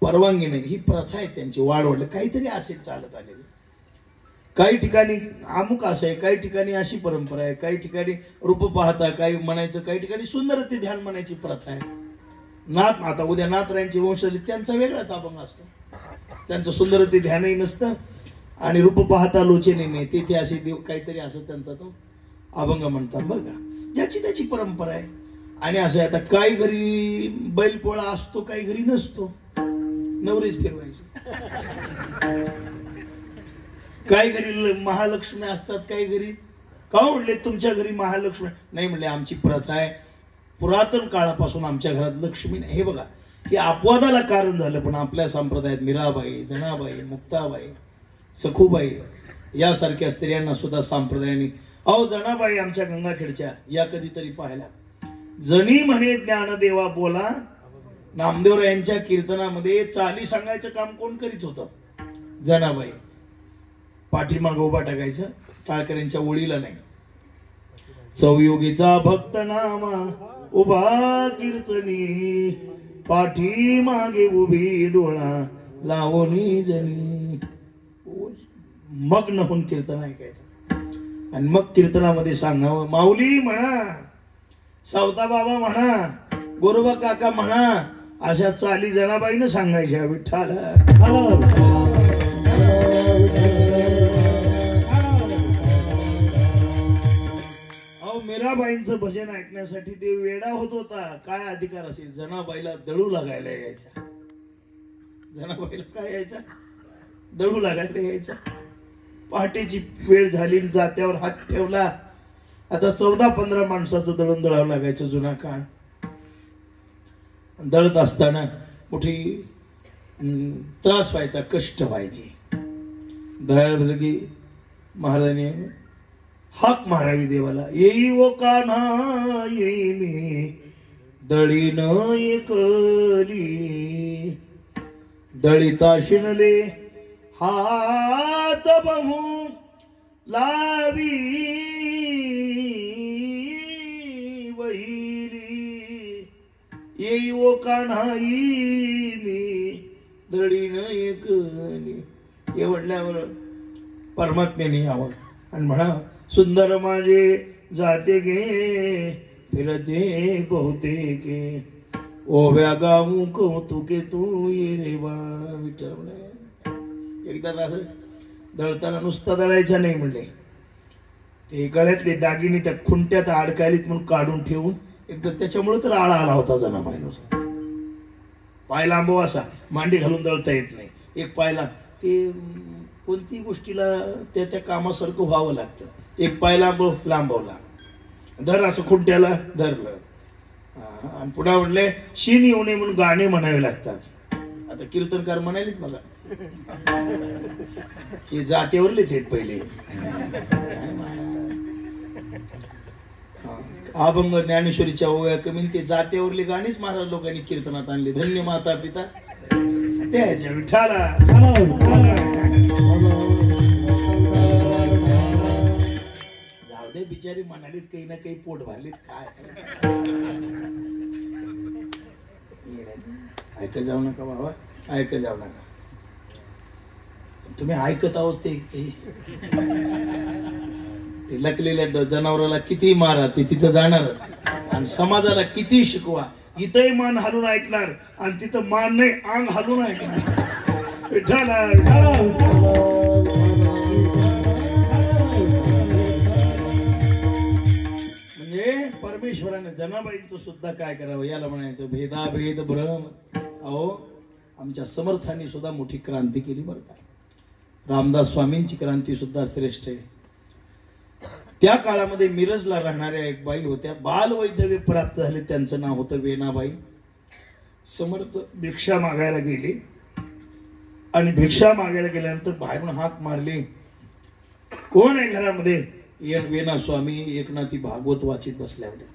परवानगी नाही, ही प्रथा आहे त्यांची. वाढवलं काहीतरी असे चालत आलेले. काही ठिकाणी अमुक असं आहे, काही ठिकाणी अशी परंपरा आहे, काही ठिकाणी रूप पाहता काही म्हणायचं, काही ठिकाणी सुंदरते ध्यान म्हणायची प्रथा आहे. नाथ आता उद्या नाथरायांचे वंशज त्यांचा वेगळाच अभंग असतो. त्यांचं सुंदरते ध्यानही नसतं आणि रूप पाहता लोचने नाही, तिथे असे देव काहीतरी असं त्यांचा तो अभंग म्हणतात बरं का. ज्याची त्याची परंपरा आहे. आणि असं आता काही घरी बैलपोळा असतो, काही घरी नसतो, नवरीच फिरवायची. काही घरी महालक्ष्मी असतात, काही घरी का म्हणले तुमच्या घरी महालक्ष्मी नाही? म्हणले आमची प्रथा आहे, पुरातन काळापासून आमच्या घरात लक्ष्मी नाही. हे बघा, हे अपवादाला कारण झालं. पण आपल्या संप्रदायात मीराबाई, जनाबाई, मुक्ताबाई, सखूबाई यासारख्या स्त्रियांना सुद्धा संप्रदायाने, अहो जनाबाई आमच्या गंगाखेडच्या या कधीतरी पाहायला. जणी म्हणे ज्ञानदेवा बोला, नामदेवरायांच्या कीर्तनामध्ये चाली सांगायचं काम कोण करीत होतं? जनाबाई. पाठीमाग उभा टाकायचं, टाळकऱ्यांच्या ओळीला नाही. चौयोगीचा भक्त नामा उभा कीर्तनी, पाठीमागे उभी डोळा लावणी जनी. मग्न होऊन कीर्तन ऐकायचं आणि मग कीर्तनामध्ये सांगावं. माऊली म्हणा, सावता बाबा म्हणा, गोरोबा काका म्हणा, अशा चाली जनाबाईनं सांगायच्या. विठ्ठल मीराबाईंचं भजन ऐकण्यासाठी देव वेडा होत होता. काय अधिकार असेल? जनाबाईला दळू लागायला यायचा. जनाबाईला काय यायचा? दळू लागायला यायचा. पहाटेची वेळ झाली, जात्यावर हात ठेवला. आता 14-15 माणसाचं दळण दळावं लागायचं जुना काळ. दळत असताना मोठी त्रास व्हायचा, कष्ट व्हायचे. दळायला की महाराजांनी हाक मारावी देवाला. येई ओ कान्हा येई मी दळीन एकली, दळिता शिणले हात बहु लावी वहिली. येई ओ कान्हा येई मी दळीन एकली. हे म्हणल्यावर परमात्म्याने यावं आणि म्हणा, सुंदर माझे जाते गे फिरते बहुते गे, ओव्या गाऊ कौतुके तू ये रे बा विठ्ठल. एकदा असं दळताना नुसता दळायचा नाही म्हणले, ते गळ्यातले दागिने त्या खुंट्यात अडकायलीत म्हणून काढून ठेवून एकदा त्याच्यामुळे तर आळा आला होता जनाबाईला. पाय लांबव असा, मांडी घालून दळता येत नाही. एक पायला ते कोणती गोष्टीला त्या त्या कामासारखं व्हावं लागतं. एक पाय लांबवला, धर असं खुंट्याला धरलं आणि पुन्हा म्हणले शीन येऊ नये म्हणून गाणे म्हणावे लागतात. आता कीर्तनकार म्हणालेत मला, हे जातेवरलेच आहेत पहिले. अभंग ज्ञानेश्वरीच्या ओव्या कमी, ते जातेवरले गाणीच महाराज लोकांनी कीर्तनात आणले. धन्य माता पिता त्याच्या विठ्ठला. जाऊ दे, बिचारी म्हणालीत काही ना काही पोट भरलीत. काय ऐकत जाऊ नका बाबा, ऐकत जाऊ नका. तुम्ही ऐकत आहोत ते लकलेल्या जनावराला किती मारा, ते तिथं जाणारच. आणि समाजाला किती शिकवा, इथंही मान हलून ऐकणार आणि तिथं मान नाही अंग हलून ऐकणार. म्हणजे परमेश्वराने जनाबाईंचं सुद्धा काय करावं याला म्हणायचं भेदाभेद भ्रम. अहो आमच्या समर्थांनी सुद्धा मोठी क्रांती केली बरं का. रामदास स्वामींची क्रांती सुद्धा श्रेष्ठ आहे. त्या काळामध्ये मिरजला राहणाऱ्या एक बाई होत्या, बालवैधव्य प्राप्त झाले, त्यांचं नाव होतं वेणाबाई. समर्थ भिक्षा मागायला गेले आणि भिक्षा मागायला गेल्यानंतर बाहेरून हाक मारली, कोण आहे घरामध्ये? वेणा स्वामी एकनाथी भागवत वाचित बसल्या होत्या.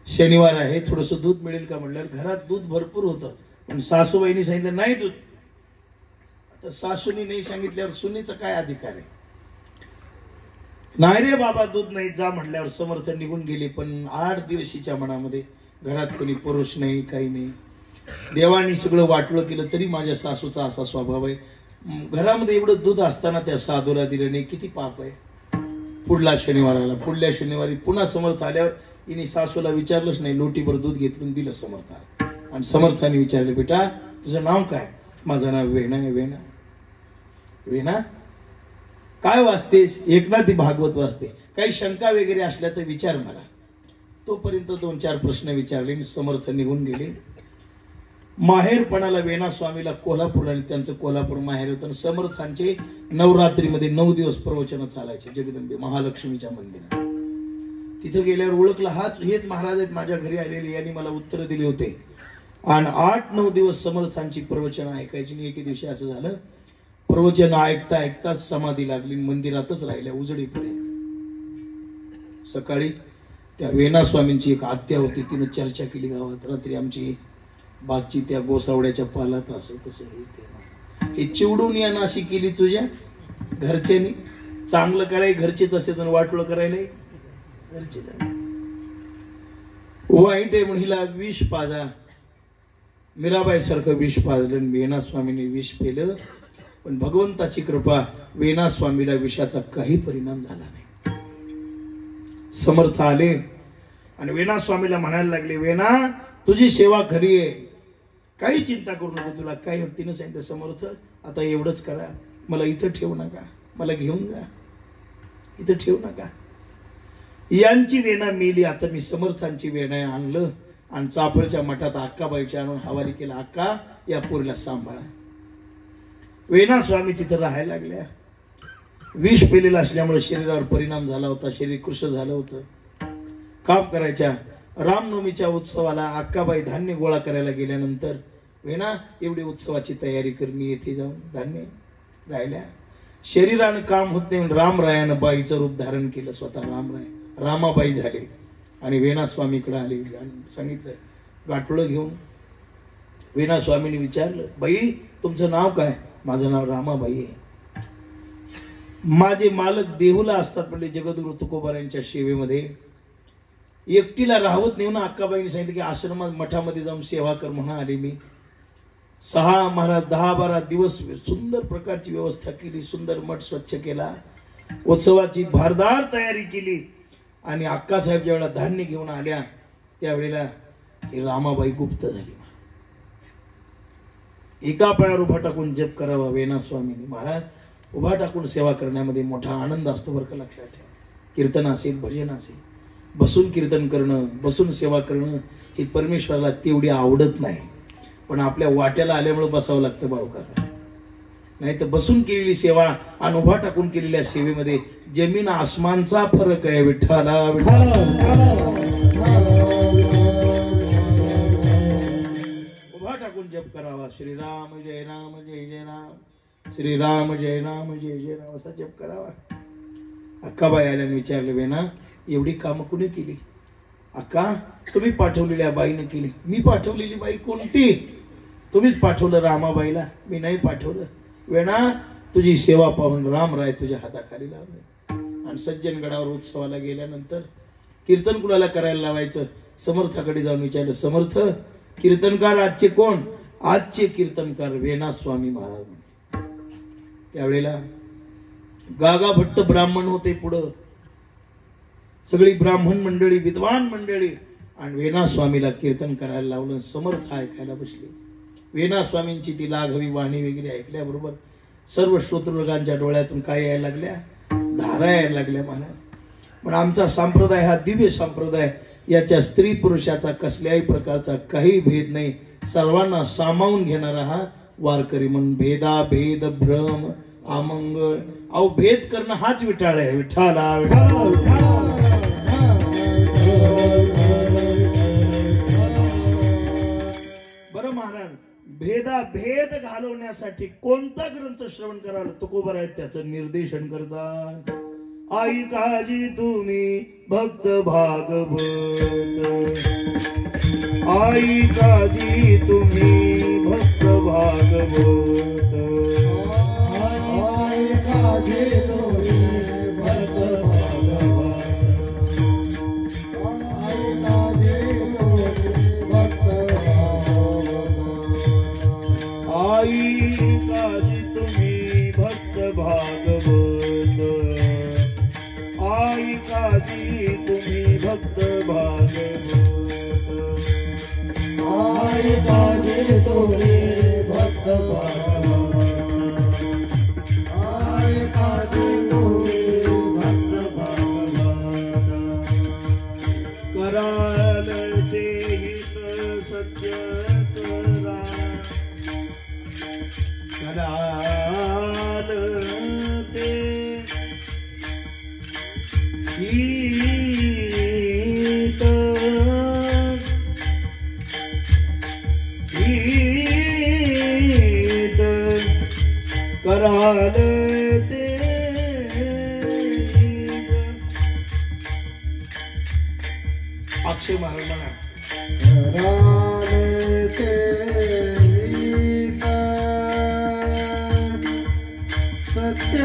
शनिवार आहे, थोडस दूध मिळेल का म्हणल्यावर घरात दूध भरपूर होतं, पण सासूबाईंनी सांगितलं नाही दूध. आता सासूनी नाही सांगितल्यावर सुनेचा काय अधिकार आहे? नाही रे बाबा दूध नाही जा म्हटल्यावर समर्थ निघून गेले. पण 8 दिवशीच्या मनामध्ये घरात कोणी पुरुष नाही, काही नाही. देवानी सगळं वाटलं केलं तरी माझ्या सासूचा असा स्वभाव आहे, घरामध्ये एवढं दूध असताना त्या साधूला दिलं नाही, किती पाप आहे. पुढल्या शनिवारी पुन्हा समर्थ आल्यावर हिने सासूला विचारलंच नाही, लोटीभर दूध घेतलं दिलं समर्थाला. आणि समर्थाने विचारलं, बेटा तुझं नाव काय? माझं नाव वेणा आहे. वेणा वेणा काय वाचतेस? एकनाथी भागवत वाचते. काही शंका वगैरे असल्या तर विचार मला. तोपर्यंत 2-4 प्रश्न विचारले, समर्थ निघून गेले. माहेरपणाला वेणा स्वामीला कोल्हापूरला, त्यांचं कोल्हापूर माहेर होतं. समर्थांचे नवरात्रीमध्ये 9 दिवस प्रवचन चालायचे जगदंबे महालक्ष्मीच्या मंदिरात. तिथं गेल्यावर ओळखलं, हेच महाराज आहेत माझ्या घरी आलेले, यांनी मला उत्तर दिले होते. आणि 8-9 दिवस समर्थांची प्रवचन ऐकायची. आणि एके दिवशी असं झालं, प्रवचन ऐकता ऐकताच समाधी लागली, मंदिरातच राहिल्या उजडीपर्यंत. सकाळी त्या वेणा स्वामींची एक आत्या होती, तिनं चर्चा केली गावात, रात्री आमची बागची त्या गोसावड्याच्या पालात असं तसं हे चिवडून या नाशी केली तुझ्या घरच्यांनी. चांगलं कराय घरचेच असते, तर वाटलं करायला घरचे वाईट आहे म्हणून हिला विष पाजा. मीराबाई सारखं विष पाजलं, वेणा स्वामींनी विष पेलं. पण भगवंताची कृपा, वेणा स्वामीला विषाचा काही परिणाम झाला नाही. समर्थ आले आणि वेणा स्वामीला म्हणायला लागले, वेणा तुझी सेवा खरी आहे, काही चिंता करू नको, तुला काय. तिनं सांगितलं, समर्थ आता एवढंच करा, मला इथं ठेवू नका, मला घेऊन जा, इथं ठेवू नका. यांची वेणा मेली, आता मी समर्थांची वेणा आणलं आणि चाफळच्या मठात अक्काबाईच्या आणून हवाली केला, अक्का या पोरीला सांभाळा. वेणा स्वामी तिथं राहायला लागल्या. विष पेलेलं असल्यामुळे शरीरावर परिणाम झाला होता, शरीर कृश झालं होतं. काम करायच्या. रामनवमीच्या उत्सवाला अक्काबाई धान्य गोळा करायला गेल्यानंतर, वेणा एवढी उत्सवाची तयारी कर, मी येथे जाऊन धान्य. राहिल्या. शरीरानं काम होत नाही म्हणून रामरायानं बाईचं रूप धारण केलं, स्वतः रामराय रामाबाई झाले आणि वेणा स्वामीकडे आले. सांगितलं गाठोडं घेऊन. वेणा स्वामींनी विचारलं, बाई तुमचं नाव काय? माझं नाव रामाबाई आहे. माझे मालक देहूला असतात म्हणजे जगद्गुरु तुकोबारायांच्या सेवेमध्ये. एकटीला राहत नाही ना, अक्काबाईंनी सांगितलं की आश्रमात मठामध्ये जाऊन सेवा कर म्हणून आले मी. 6 महाराज 10-12 दिवस सुंदर प्रकारची व्यवस्था केली, सुंदर मठ स्वच्छ केला, उत्सवाची भारदार तयारी केली. आणि अक्कासाहेब ज्यावेळेला धान्य घेऊन आल्या त्यावेळेला ही रामाबाई गुप्त झाली. एका पायावर उभा टाकून जप करावा वेणा स्वामींनी. महाराज उभा टाकून सेवा करण्यामध्ये मोठा आनंद असतो बरं का, लक्षात ठेवा. कीर्तन असेल, भजन असेल, बसून कीर्तन करणं, बसून सेवा करणं ही परमेश्वराला तेवढी आवडत नाही. पण आपल्या वाट्याला आल्यामुळे बसावं लागतं बाळका. नाही तर बसून केलेली सेवा आणि उभा टाकून केलेल्या सेवेमध्ये जमीन आसमानचा फरक आहे. विठ्ठला विठ्ठला. उभा टाकून जप करावा. श्रीराम जय राम जय जय राम, श्रीराम जय राम जय जय राम असा जप करावा. अक्काबाई आल्याने विचारले, वेणा एवढी कामं कुणी केली? अक्का तुम्ही पाठवलेल्या बाईने केली. मी पाठवलेली बाई कोणती? तुम्हीच पाठवलं रामाबाईला, मी नाही पाठवलं. वेणा तुझी सेवा पाहून रामराय तुझ्या हाताखाली लावले. आणि सज्जनगडावर उत्सवाला गेल्यानंतर कीर्तन कुणाला करायला लावायचं? समर्थाकडे जाऊन विचारलं, समर्थ कीर्तनकार आजचे कोण? आजचे कीर्तनकार वेणा स्वामी महाराज. त्यावेळेला गागा भट्ट ब्राह्मण होते पुढं, सगळी ब्राह्मण मंडळी, विद्वान मंडळी. आणि वेणा स्वामीला कीर्तन करायला लावलं. समर्थ ऐकायला बसले. वेणा स्वामींची ती लाघवी वाणी वगैरे ऐकल्याबरोबर सर्व श्रोतृवर्गांच्या डोळ्यातून काय यायला लागल्या? धारा यायला लागल्या महाराज. पण आमचा संप्रदाय हा दिव्य संप्रदाय, याच्या स्त्री पुरुषाचा कसल्याही प्रकारचा काही भेद नाही, सर्वांना सामावून घेणारा हा वारकरी. म्हणून भेदा भेद भ्रम आमंगळ, अहो भेद करणं हाच विठाळ आहे. विठाला बरं महाराज भेद घालवण्यासाठी कोणता ग्रंथ श्रवण कराल तुकोबर आहेत त्याचं निर्देशन करतात. आई काजी तुम्ही भक्त भागवत, आई काजी तुम्ही भक्त भागवत, आई काजी तुम्ही भक्त भागवत, आई काजी तुम्ही भक्त भागवत, आई काजी तुम्ही भक्त भागवत, आई काजी तुम्ही भक्त भागवत, आई काजी तुम्ही भक्त भागवत, आई काजी तुम्ही भक्त भागवत, कराल ते हित सत्य करा, कराल ते हित हित कराल ते अक्षय महाराज म्हणा. करालते हित सत्य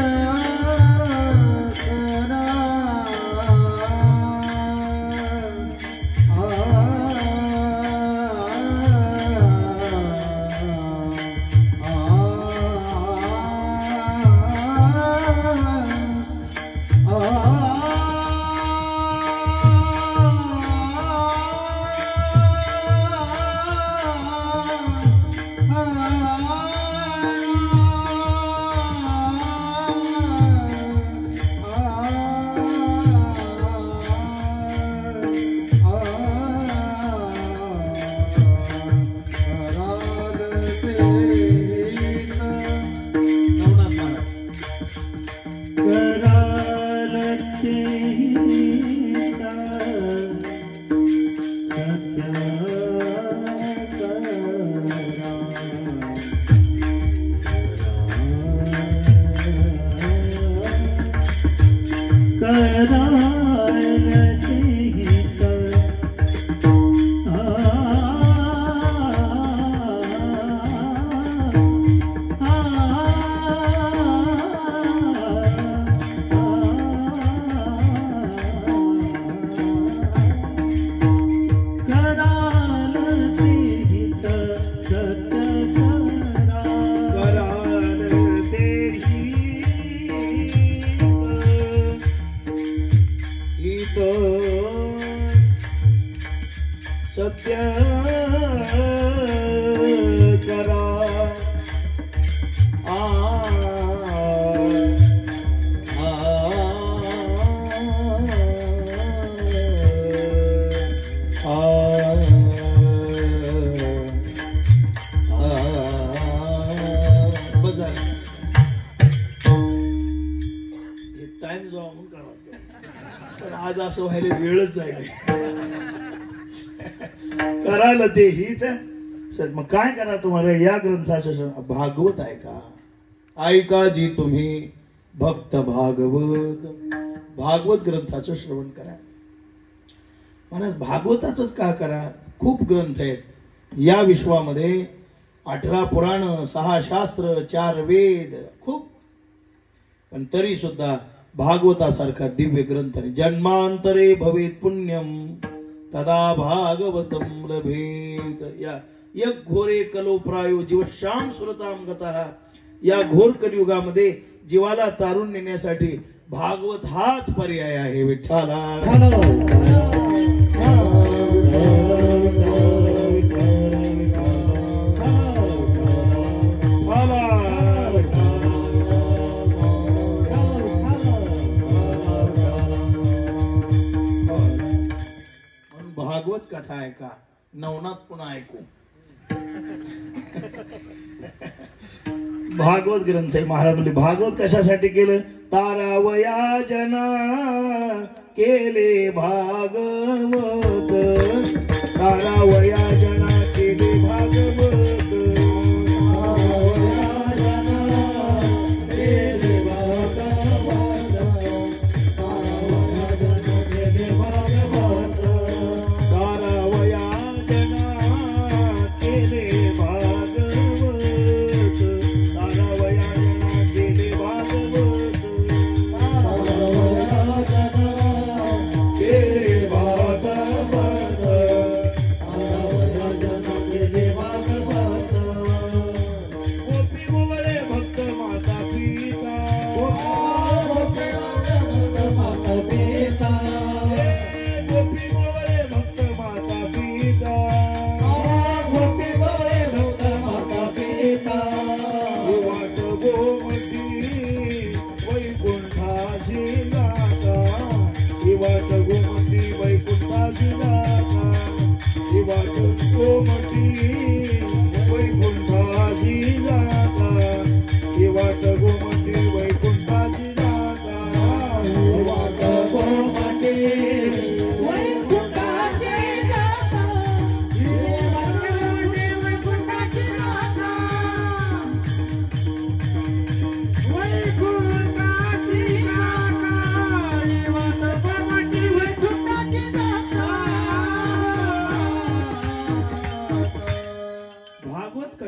करा, सत्य करा, टाइम जावा म्हणून करा. पण आज असं व्हायला वेळच जाईल. कराल ते हित सर मग काय करा तुम्हाला या ग्रंथाचं भागवत ऐका. ऐका जी तुम्ही भक्त भागवत, भागवत ग्रंथाचं श्रवण करा. म्हणा भागवताचंच का करा, खूप ग्रंथ आहेत या विश्वामध्ये. 18 पुराण, 6 शास्त्र, 4 वेद, खूप. पण तरी सुद्धा भागवतासारखा दिव्य ग्रंथ नाही. जन्मांतरे भवेत पुण्यम तदा भागवतम लभेत. या यक घोरे कलो प्रायो जीवश्याम सुरताम गतः. या घोर कलियुगामध्ये जीवाला तारून नेण्यासाठी भागवत हाच पर्याय आहे. विठ्ठला भागवत कथा ऐका, नवनाथ पुन्हा ऐकू. भागवत ग्रंथ आहे. महाराज म्हणजे भागवत कशासाठी केलं. तारावया जना केले भागवत, तारावया जना केले भागवत.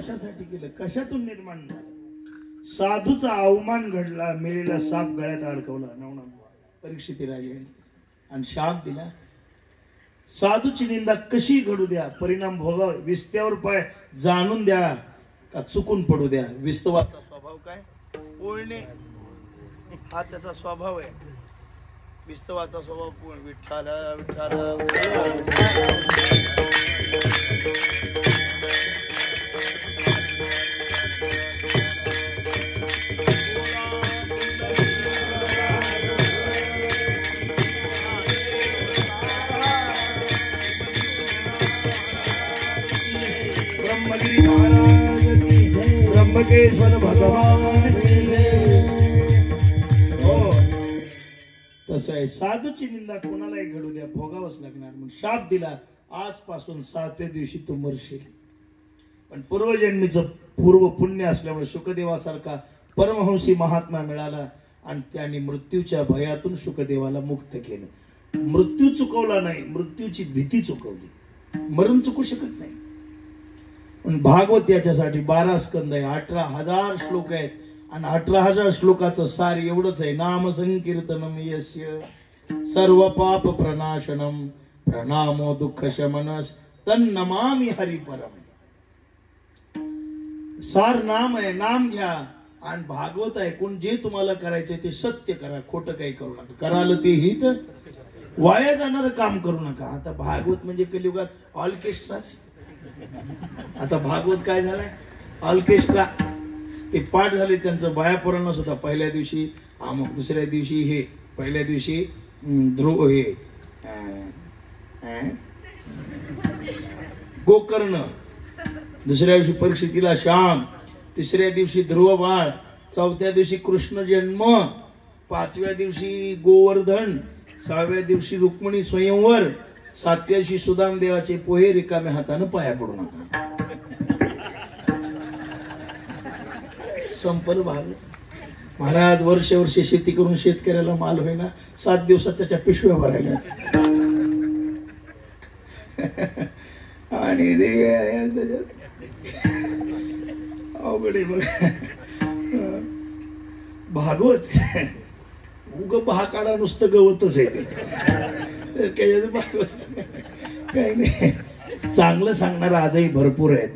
कशासाठी केलं, कशातून निर्माण झालं? साधूचा अवमान घडला, मेलेला साप गळ्यात अडकवला नवना परीक्षित राजे आणि शाप दिला. साधूची निंदा कशी घडू द्या, परिणाम भोगा, विस्त्यावर पाय जाणून द्या का चुकून पडू द्या. विस्तवाचा स्वभाव काय? ओळणे, हा त्याचा स्वभाव आहे. विस्तवाचा स्वभाव विठ्ठल विठ्ठल. त्र्यंबकेश्वर भगवान. हो तसं आहे. साधूची निंदा कोणालाही घडू द्या, भोगावंच लागणार. म्हणून शाप दिला, आजपासून 7व्या दिवशी तू मरशील. पण पूर्वजन्मीचं पूर्व पुण्य असल्यामुळे शुकदेवासारखा परमहंसी महात्मा मिळाला आणि त्यांनी मृत्यूच्या भयातून शुकदेवाला मुक्त केलं. मृत्यू चुकवला नाही, मृत्यूची भीती चुकवली. मरण चुकू शकत नाही. पण भागवत याच्यासाठी 12 स्कंद आहे, 18,000 श्लोक आहेत आणि 18,000 श्लोकाचं सार एवढंच आहे. नाम संकीर्तनम यस्य सर्व पाप प्रनाशनम प्रणामो दुःख शमनस तन्नमामि हरिपरम. सार नाम आहे, नाम घ्या. आणि भागवत ऐकून जे तुम्हाला करायचंय ते सत्य करा, खोटं काही करू नका. कराल ते हित, वाया जाणारं काम करू नका. आता भागवत म्हणजे कलियुगात ऑर्केस्ट्राच. आता भागवत काय झालंय? ऑर्केस्ट्रा. ते पाठ झाले त्यांचं, बाया पुराणच होता. पहिल्या दिवशी अमुक, दुसऱ्या दिवशी हे, पहिल्या दिवशी ध्रुव हे गोकर्ण, दुसऱ्या दिवशी परीक्षितीला श्याम, तिसऱ्या दिवशी ध्रुव बाळ, चौथ्या दिवशी कृष्ण जन्म, 5व्या दिवशी गोवर्धन, 6व्या दिवशी रुक्मिणी स्वयंवर, 7व्या दिवशी सुदाम देवाचे पोहे. रिकाम्या हातानं पाया पडू नका. संपल भाग. महाराज वर्ष शेती करून शेतकऱ्याला माल होईना, 7 दिवसात त्याच्या पिशव्या भरायला. आणि अवघडे बघ भागवत. उग बहा काढा, नुसतं गवतच आहे ते. काही नाही, चांगलं सांगणार आजही भरपूर आहेत.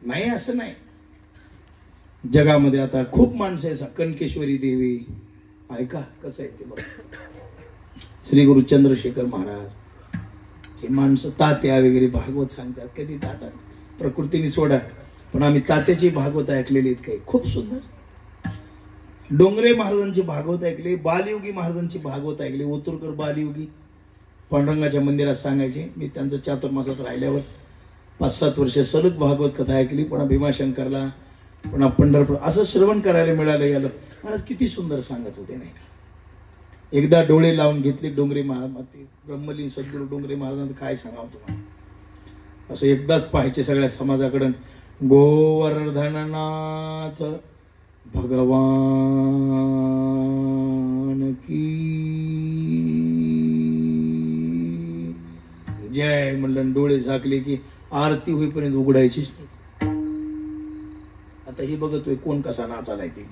नाही असं नाही. जगामध्ये आता खूप माणसं आहे. कनकेश्वरी देवी ऐका कसं आहे ते बघ. श्री गुरु चंद्रशेखर महाराज, हे माणसं तात्या वगैरे भागवत सांगतात. कधी तात्या प्रकृतीने सोडा, पण आम्ही तात्याची भागवत ऐकलेली आहेत काही खूप सुंदर. डोंगरे महाराजांची भागवत ऐकले, बालयोगी महाराजांची भागवत ऐकले. ओतूरकर बालयोगी पांडुरंगाच्या मंदिरात सांगायचे. मी त्यांचं चातुर्मासात राहिल्यावर 5-7 वर्ष सलग भागवत कथा ऐकली. पुन्हा भीमाशंकरला, पुन्हा पंढरपूर असं श्रवण करायला मिळालं. गेलं महाराज किती सुंदर सांगत होते नाही का. एकदा डोळे लावून घेतले डोंगरे महाराज, ब्रह्मलीन सद्गुरू डोंगरे महाराजांना काय सांगावं तुम्हाला. असं एकदाच पाहायचे सगळ्या समाजाकडून. गोवर्धननाथ भगवान की जय म्हणलं. डोळे झाकले की आरती होईपर्यंत उघडायचीच नाही. आता ही बघतोय कोण कसा नाचालाय ते.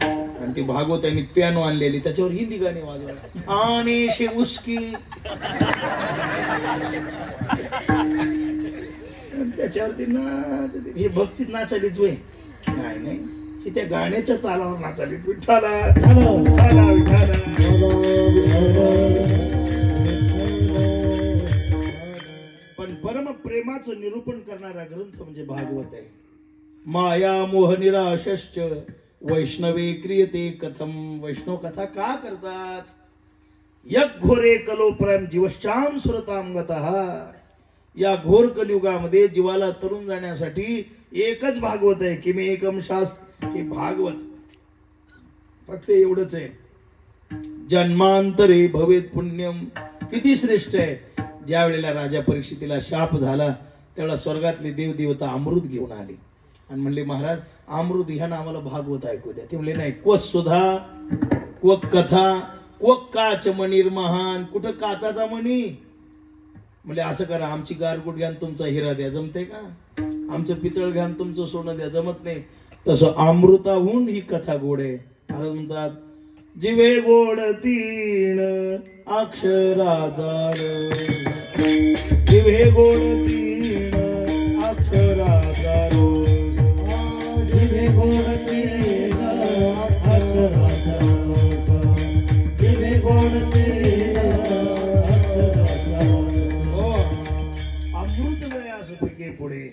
आणि ती भागवतांनी पियानो आणलेली, त्याच्यावर हिंदी गाणी वाजवायला. आणि शे उसकी त्याच्यावरती नाच. हे भक्तीत नाचालीच वय नाही नाही, की त्या गाण्याच्या तालावर नाचालीत. विठ्ठला विठ्ठला विठ्ठला. पण परम प्रेमाचं निरूपण करणारा ग्रंथ म्हणजे भागवत आहे. माया मोह निराशश्च वैष्णवे क्रियते कथम. वैष्णव कथा का करतात? यक घोरे कलो प्रेम जीवश्चाम सुरताम गतः. या घोर कलियुगामध्ये जीवाला तरुण जाण्यासाठी एकच भागवत आहे. किमे एकम शास्त्र, हे भागवत फक्त एवढंच आहे. जन्मांतरे भवेत पुण्यम. किती श्रेष्ठ आहे. ज्या वेळेला राजा परीक्षितीला शाप झाला त्यावेळेला स्वर्गातले देवदेवता अमृत घेऊन आले आणि म्हणले महाराज अमृत ह्या नावाला भागवत ऐकू द्या. ते म्हणले नाही. क्व सुधा क्व कथा क्व काच मणिर महान. कुठं काचाचा मणी? म्हणजे असं करा, आमची गारगुट घ्या तुमचा हिरा द्या. जमते का? आमचं पितळ घ्या तुमचं सोनं द्या जमत नाही. तसं अमृताहून ही कथा गोड आहे. महाराज म्हणतात जिवे गोड तीन अक्षराचा रस, जिवे गोड तीन अक्षराचा रस, जिवे गोड तीन अक्षराचा रस, जिवे गोड तीन अक्षराचा रस. हो, अमृत गया असं पिके पुढे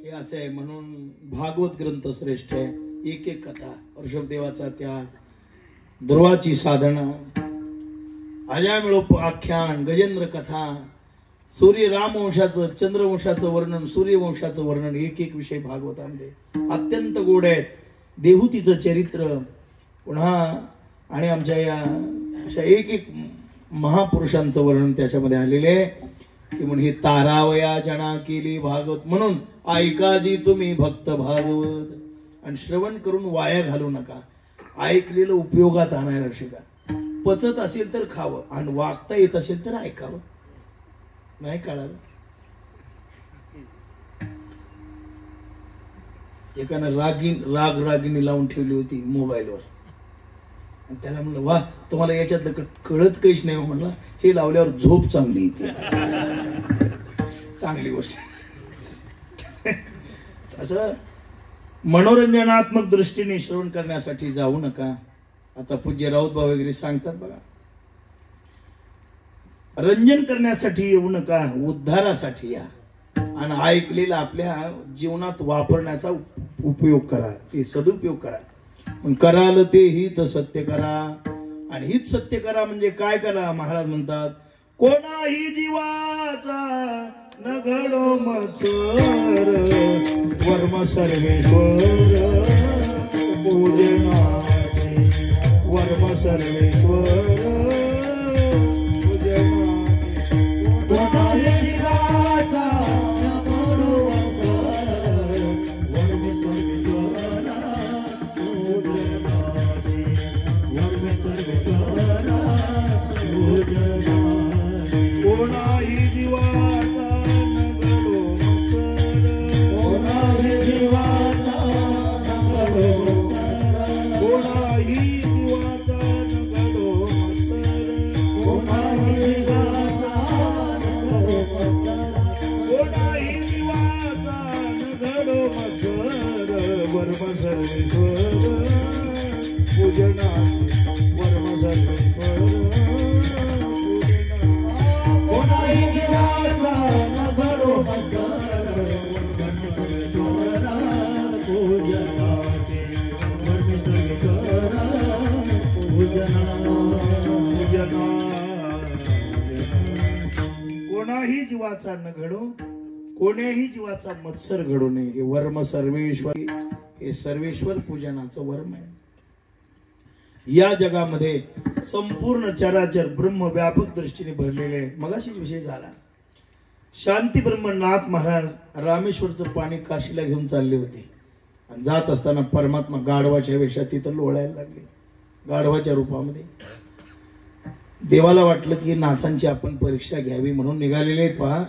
हे असं आहे. म्हणून भागवत ग्रंथ श्रेष्ठ आहे. एक एक कथा ऋषभदेवाचा त्या ध्रुवाची साधना, अजामिळोप आख्यान, गजेंद्र कथा, सूर्य रामवंशाचं चंद्रवंशाचं वर्णन, सूर्यवंशाचं वर्णन, एक एक विषय भागवतामध्ये अत्यंत गोड आहेत. देहूतीचं चरित्र पुन्हा आणि आमच्या या अशा एक एक महापुरुषांचं वर्णन त्याच्यामध्ये आलेले आहे. की म्हणून हे तारावया जना केली भागवत, म्हणून ऐकाजी तुम्ही भक्त भागवत. आणि श्रवण करून वाया घालू नका, ऐकलेलं उपयोगात आणायला शिका. पचत असेल तर खावं आणि वागता येत असेल तर ऐकावं. नाही कळालं? एकानं राग रागिनी लावून ठेवली होती मोबाईलवर. त्याला म्हणलं वा तुम्हाला याच्यात कळत काहीच नाही. म्हणलं हे लावल्यावर झोप चांगली येते. चांगली गोष्ट. असं मनोरंजनात्मक दृष्टीने श्रवण करण्यासाठी जाऊ नका. आता पूज्य राऊतबाबा वगैरे सांगतात बघा, रंजन करण्यासाठी येऊ नका, उद्धारासाठी या आणि ऐकलेला आपल्या जीवनात वापरण्याचा उपयोग करा, ते सदुपयोग करा. मग कराल ते हित सत्य करा. आणि हित सत्य करा म्हणजे काय करा? महाराज म्हणतात कोणाही जीवाचा न घडो मत्सर, वर्म सर्वेश्वर पूजनाचे, वर्म सर्वेश्वर पूजनाचे. कोणाही जीवाचा न घडो मत्सर, वर्म सर्वेश्वर पूजनाचे, वर्म सर्वेश्वर पूजनाचे. कोणाही जीवाचा कोणाही जीवाचा न घडो, कोण्याही जीवाचा मत्सर घडू नये. हे वर्म सर्वेश्वर, हे सर्वेश्वर पूजनाचं वर्म आहे. या जगामध्ये संपूर्ण चराचर ब्रह्म व्यापक दृष्टीने भरलेले आहे. मगाशीच विषय झाला. शांती ब्रह्मनाथ महाराज रामेश्वरचं पाणी काशीला घेऊन चालले होते आणि जात असताना परमात्मा गाढवाच्या वेशात तिथं लोळायला लागले, गाढवाच्या रूपामध्ये. देवाला वाटलं की नाथांची आपण परीक्षा घ्यावी म्हणून निघालेले आहेत पहा.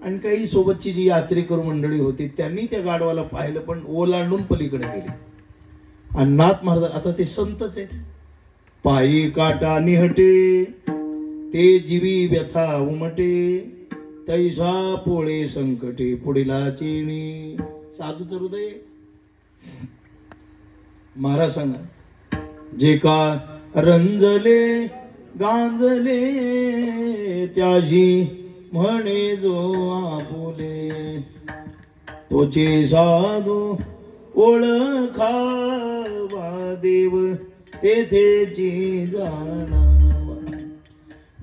आणि काही सोबतची जी यात्रेकरू मंडळी होती त्यांनी त्या गाढवाला पाहिलं पण ओलांडून पलीकडे गेले. आणि नाथ महाराज आता ते संतच आहेत. पायी काटा निहटे ते जीवी व्यथा उमटे, तैसा पोळे संकटे पुढीला चिणी. साधूच हृदय. महाराज सांगा जे का रंजले गांजले त्याजी म्हणे जो आपुले, तोचे साधू ओळखावा देव तेथेची जाणावा.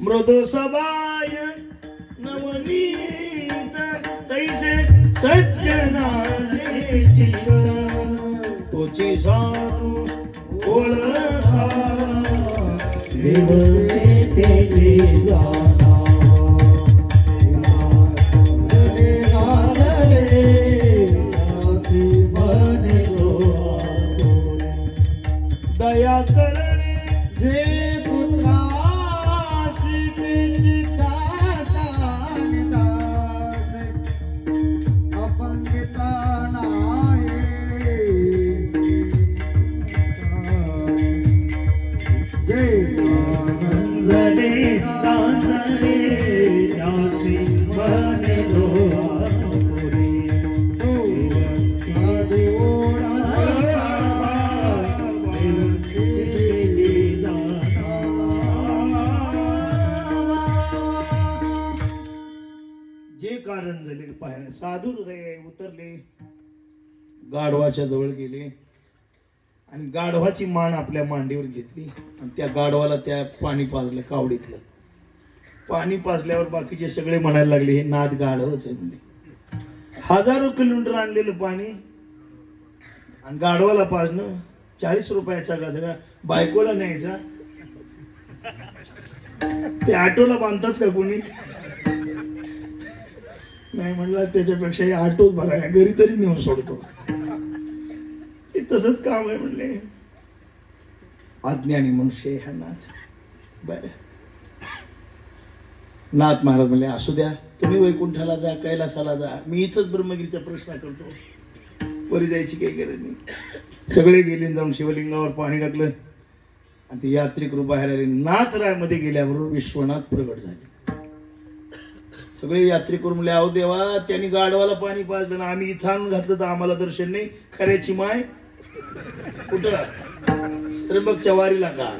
मृदू सबाय नवनीत तैसे सज्जनाचे चित्त, तोचे साधू ओळखावा देव तेथेची जाणावा. दया करणे जे पुत्रासी तेची दास अपंगिता साधू हृदय उतरले, गाढवाच्या जवळ गेले आणि गाढवाची मान आपल्या मांडीवर घेतली आणि त्या गाढवाला त्या पाणी पाजलं, कावडीतलं पाणी पाजल्यावर बाकीचे सगळे म्हणायला लागले हे नाद गाढवच आहे म्हणजे. हजारो किलोमीटर आणलेलं पाणी आणि गाढवाला पाजणं, 40 रुपयाचा गजरा बायकोला न्यायचा. ते ऑटोला बांधतात का कोणी? नाही म्हणलं त्याच्यापेक्षा हे ऑटोच बरा आहे, घरी तरी नेऊन सोडतो. हे तसंच काम आहे म्हणले. अज्ञानी मनुष्य हा नाथ. बर, नाथ महाराज म्हणले असू द्या, तुम्ही वैकुंठाला जा, कैलासाला जा, मी इथंच ब्रह्मगिरीचा प्रश्न करतो, वरी जायची काही गरज नाही. सगळे गेले, जाऊन शिवलिंगावर पाणी टाकलं आणि ते यात्रिक बाहेर आले. नाथरायमध्ये गेल्याबरोबर विश्वनाथ प्रगट झाले. सगळे यात्रेकर म्हणले अहो देवा, त्यांनी गाढवाला पाणी पाजलं ना, आम्ही इथं आणून घातलं तर आम्हाला दर्शन नाही. खऱ्याची माय कुठं? त्र्यंबकच्या वारीला का?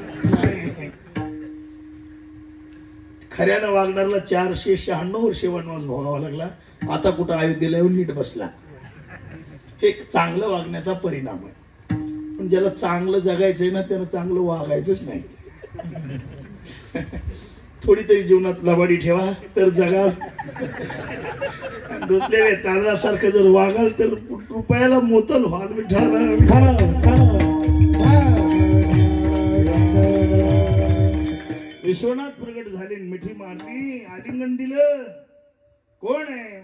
खऱ्यानं वागणारला 496 वर्ष वनवास भोगावा लागला. आता कुठं अयोध्येला येऊन नीट बसला. हे चांगलं वागण्याचा परिणाम आहे. पण ज्याला चांगलं जगायचंय ना, त्यानं चांगलं वागायचंच नाही. थोडी तरी जीवनात लबाडी ठेवा तर जगाल. धुतलेले तांदळासारखं जर वागाल तर रुपयाला मोतल व्हाल. विश्वनाथ प्रगट झाले, मिठी मारली, आलिंगन दिलं. कोण आहे?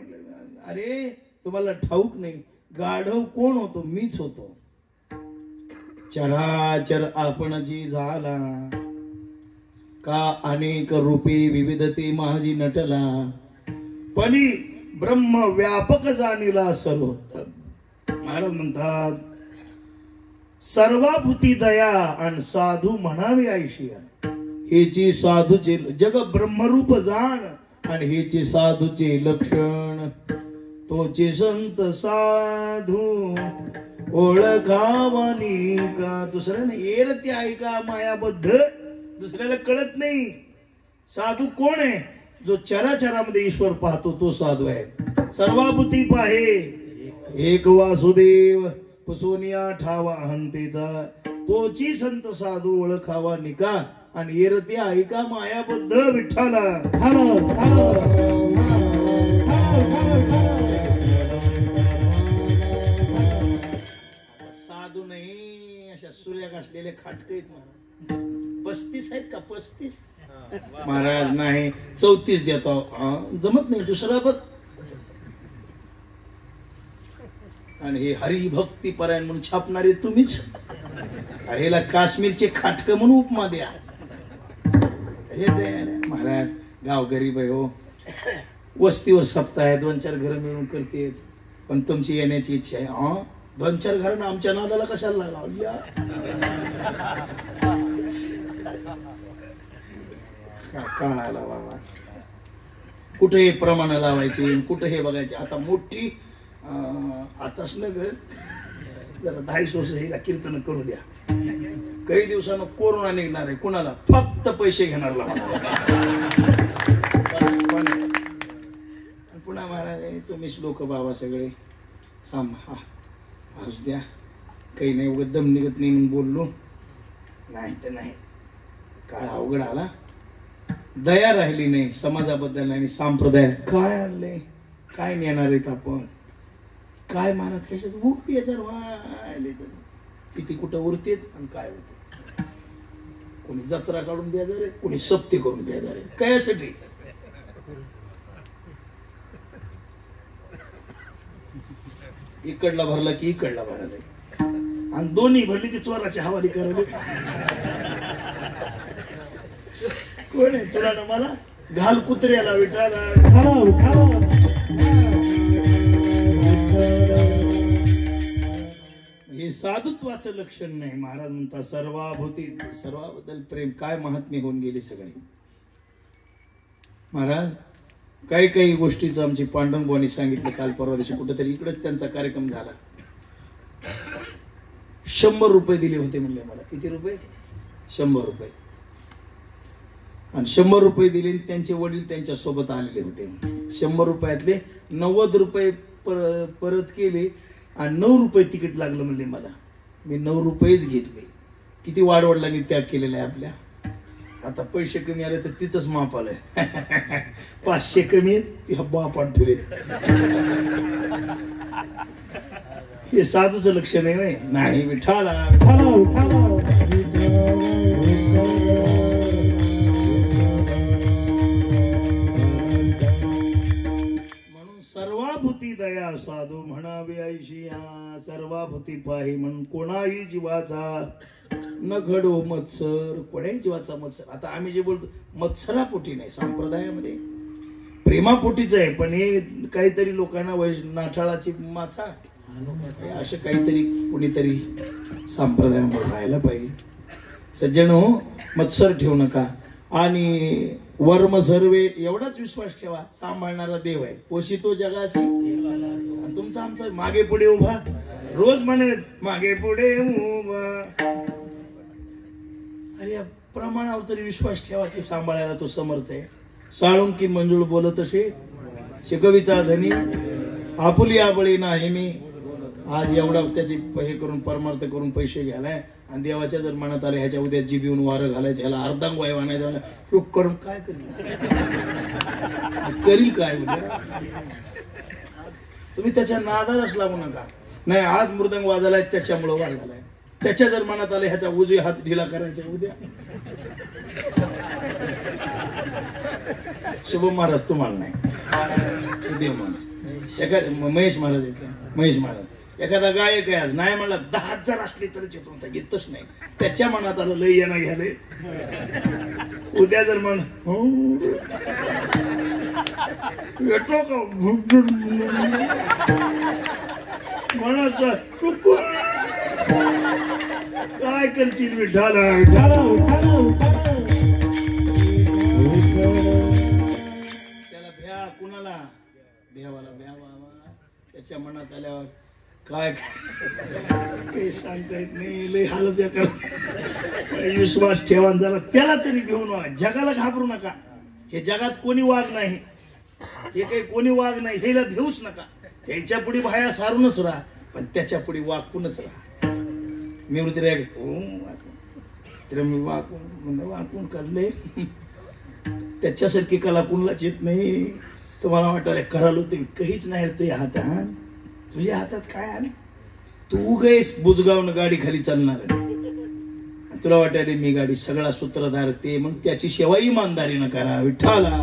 अरे तुम्हाला ठाऊक नाही, गाढव कोण होतो? मीच होतो. चराचर आपण जी झाला, का अनेक रूपे विविधते माझी नटला, पणी ब्रह्म व्यापक जाणीला सर्वोत्तम. महाराज म्हणतात सर्वाभूती दया आणि साधू म्हणावे ऐशिया. हेची साधूचे जग ब्रह्मरूप जाण आणि हेची साधूचे लक्षण. तोचे संत साधू ओळखावानी का. दुसऱ्याने येर ते ऐका मायाबद्ध, दुसऱ्याला कळत नाही. साधू कोण आहे? जो चराचरामध्ये ईश्वर पाहतो तो साधू आहे. सर्वाभूती पाहे एक वासुदेव, पुसोनिया ठावा हंतेचा. तोची संत साधू ओळखावा निका आणि येरते ऐका मायाबद्ध विठ्ठला. साधू नाही, अशा सूर्या घासलेले खाटक आहेत महाराज. 35 आहेत का? 35 महाराज नाही, 34 देतो. जमत नाही, दुसरा बघ. आणि हे हरिभक्ती परायण म्हणून छापणारे तुम्हीच. अरेला काश्मीरचे खाटक म्हणून उपमा द्या. हे दे महाराज, गाव गरीब आहे हो, वस्तीवर सप्ताह आहे, 2-4 घर मिळून करते, पण तुमची येण्याची इच्छा आहे. 2-4 घरांना आमच्या नादाला कशाला लागावं? काय आला बाबा, कुठे हे प्रमाण लावायचे, कुठे हे बघायचे. आता मोठी आताच न ग जरा 250 वर्ष कीर्तन करू द्या. काही दिवसानं कोरोना निघणार आहे. कुणाला? फक्त पैसे घेणार पुन्हा महाराज तुम्हीच लोक बाबा सगळे सांभा भास द्या. काही नाही, उगाच दम निघत नाही म्हणून बोललो नाही तर नाही. काळ अवघड आला, दया राहिली नाही समाजाबद्दल. आणि संप्रदाय काय आणले, काय नेणार आहेत आपण? काय महाराज कशाच भूक व्हायले, किती कुठं उरतेत आणि काय होते. कोणी जत्रा काढून बेजार आहे, कोणी सप्ते करून बेजार आहे. कशासाठी? इकडला भरला की इकडला भरायला, आणि दोन्ही भरली की चोराची हवाली करायला. कोण आहे तुला ना मला? घाल कुत्र्याला विटाला. हे साधुत्वाचं लक्षण नाही. महाराज म्हणतात सर्वाभूती, सर्वाबद्दल प्रेम. काय महात्मे होऊन गेली सगळी महाराज. काही काही गोष्टीचं आमची पांडुरंगांनी सांगितलं. काल परवा दिवशी कुठेतरी इकडेच त्यांचा कार्यक्रम झाला. 100 रुपये दिले होते म्हणले मला. किती रुपये? 100 रुपये. आणि 100 रुपये दिले आणि त्यांचे वडील त्यांच्या सोबत आलेले होते. 100 रुपयातले 90 रुपये परत केले आणि 9 रुपये तिकीट लागलं म्हणले मला. मी 9 रुपयेच घेतले. किती वाडवडिलांनी त्याग केलेला आहे आपल्या. आता पैसे कमी आले तर तिथंच माप आलंय. 500 कमी ह्या बापान ठेवले. हे साधूचं लक्ष नाही. नाही विठाला म्हणून सर्वाभूती दया साधू म्हणावी ऐशी. हा सर्वाभूती पाही म्हणून कोणाही जीवाचा न घडो मत्सर. कोणाही जीवाचा मत्सर. आता आम्ही जे बोलतो मत्सरापोटी नाही, संप्रदायामध्ये प्रेमापोटीच आहे. पण हे काहीतरी लोकांना नाठाळाची माथा असं काहीतरी कोणीतरी संप्रदायामध्ये व्हायला पाहिजे. सज्जन हो, मत्सर ठेवू नका. आणि वर्म सर्वे एवढाच विश्वास ठेवा, सांभाळणारा देव आहे. पोषितो जगाशी. तुमचा आमचा मागे पुढे उभा रोज म्हणे मागे पुढे उभा. या प्रमाणावर तरी विश्वास ठेवा की सांभाळायला तो समर्थ आहे. साळुंकी मंजुळ बोलत असे शिकविता धनी आपुली आबळी नाही मी. आज एवढा त्याची हे करून परमार्थ करून पैसे घ्यायलाय आणि देवाच्या जर मनात आले ह्याच्या उद्या जीभ येऊन वारं घालायचं, ह्याला अर्धांग वाय आणायचं, रुख करून काय करील काय उद्या. तुम्ही त्याच्या नादालाच लागू नका. नाही आज मृदंग वाजलाय त्याच्यामुळं वार झालाय. त्याच्या जर मनात आले ह्याचा उजवी हात ढिला करायचा उद्या. शुभ महाराज तुम्हाला नाही, देव माणूस. एखादा महेश महाराज येते. महेश महाराज एखादा गायक आहे, आज नाही म्हणला 10,000 असले तरी चित्रता घेतच नाही. त्याच्या मनात आलं लय येणं घ्याले. उद्या जर म्हण येतो का म्हणत काय करशील विठाला विठाला त्याला भ्या. कुणाला देवाला भ्या. त्याच्या मनात आल्यावर काय काही सांगता येत नाही. लय हालत बेकार. विश्वास ठेवा जरा त्याला तरी घेऊन वा. जगाला घाबरू नका. हे जगात कोणी वाघ नाही. हे काही कोणी वाघ नाही. हेला भेऊच नका. ह्याच्या पुढे भाया सारूनच राहा, पण त्याच्या पुढे वाकूनच राहा. मी मी वाकून काढले. त्याच्यासारखी कला कुणालाच येत नाही. तुम्हाला वाटलं करालो ते काहीच नाही. तुझ्या हातात तुझ्या हातात काय आलं. तू उगेस बुजगावनं गाडी खाली चालणार. तुला वाटायला मी गाडी सगळा सूत्रधार ते. मग त्याची सेवा इमानदारीनं करा. विठ्ठला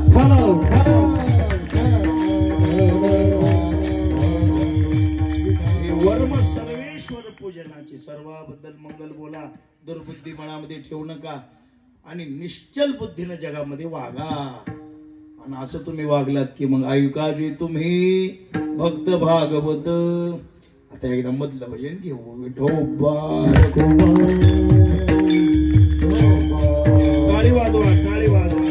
वर्म सर्वेश्वर पूजनाची. सर्वाबद्दल मंगल बोला. दुर्बुद्धी मनामध्ये ठेवू नका आणि निश्चल बुद्धीनं जगामध्ये वागा. आणि असं तुम्ही वागलात की मग ऐकाजी तुम्ही भक्त भागवत. आता एकदा मधलं भजन घेऊ. टाळी वाजवा, टाळी वाजवा.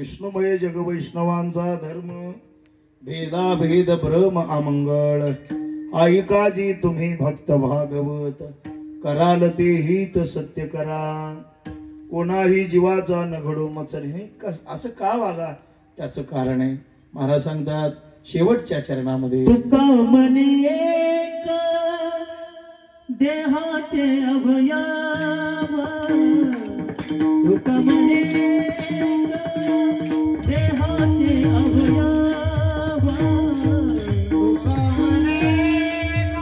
विष्णुमय जग वैष्णवांचा धर्म भेदाभेद भ्रम अमंगळ ऐकाजी तुम्ही भक्त भागवत कराल ते हित सत्य करा कोणाही जीवाचा न घडो मत्सरीने असं का वागा त्याचं कारण आहे महाराज सांगतात शेवटच्या चरणामध्ये तुका मने एक देहाचे अवयव तुका मने एक देहाचे अवयव तुका मने एक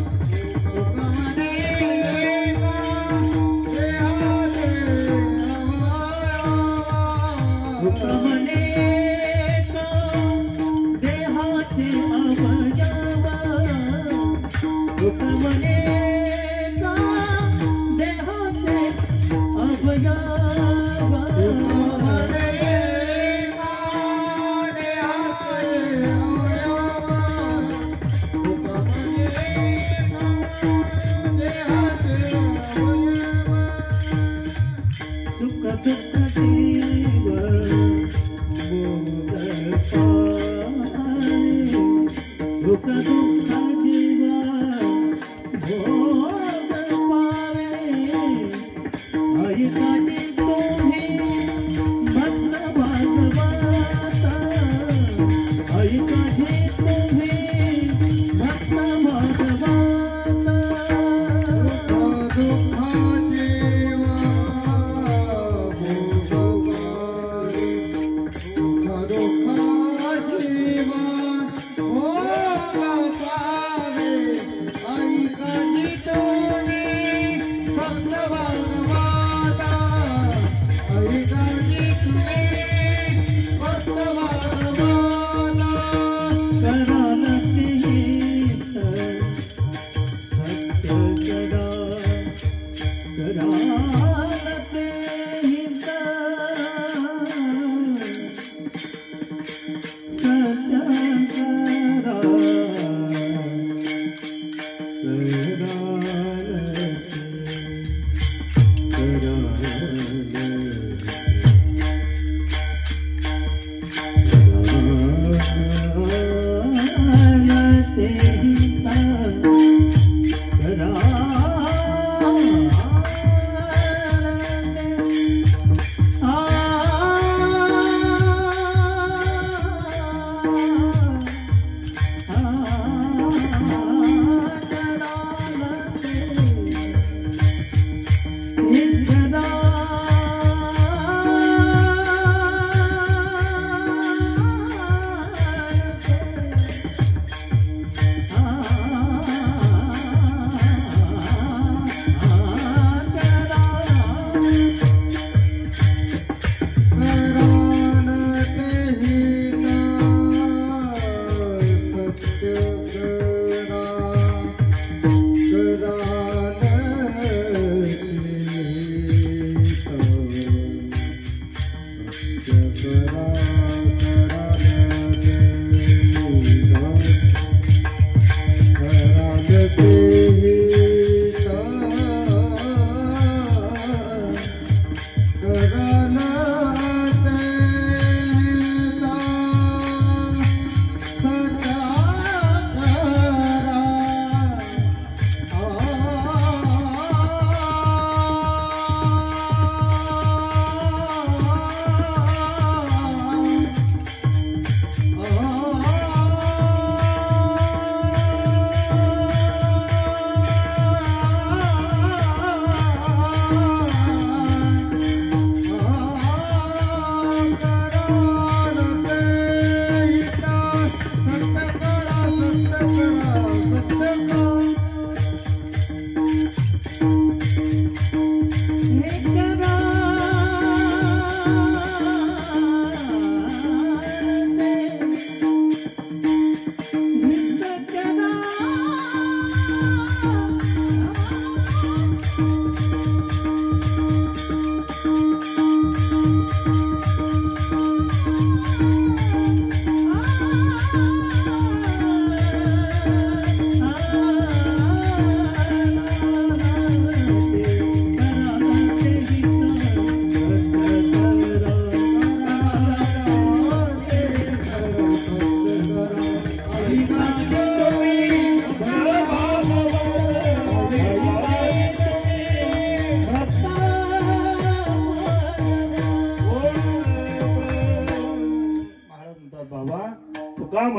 देहाचे अवयव तुका मने एक देहाचे अवयव तुका मने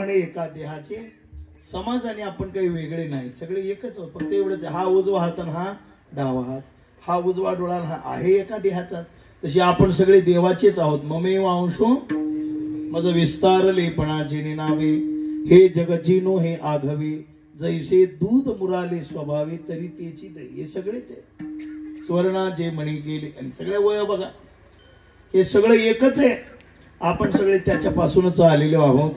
म्हणे एका देहाचे, समाजाने आपण काही वेगळे नाही, सगळे एकच आहोत, फक्त एवढंच हा उजवा हात आणि हा डावा हात, हा उजवा डोळा हा आहे एका देहाचा. तसे आपण सगळे देवाचेच आहोत. ममेव अंशो मज विस्तारलेपणाचे नावे, हे जगजीनो हे आघवे, जैसे दूध मुराले स्वभावे तरी तेची दही. हे सगळेच आहे. स्वर्णाचे मणी गेले आणि सगळे वय बघा, हे सगळं एकच आहे. आपण सगळे त्याच्यापासूनच आलेलो आहोत.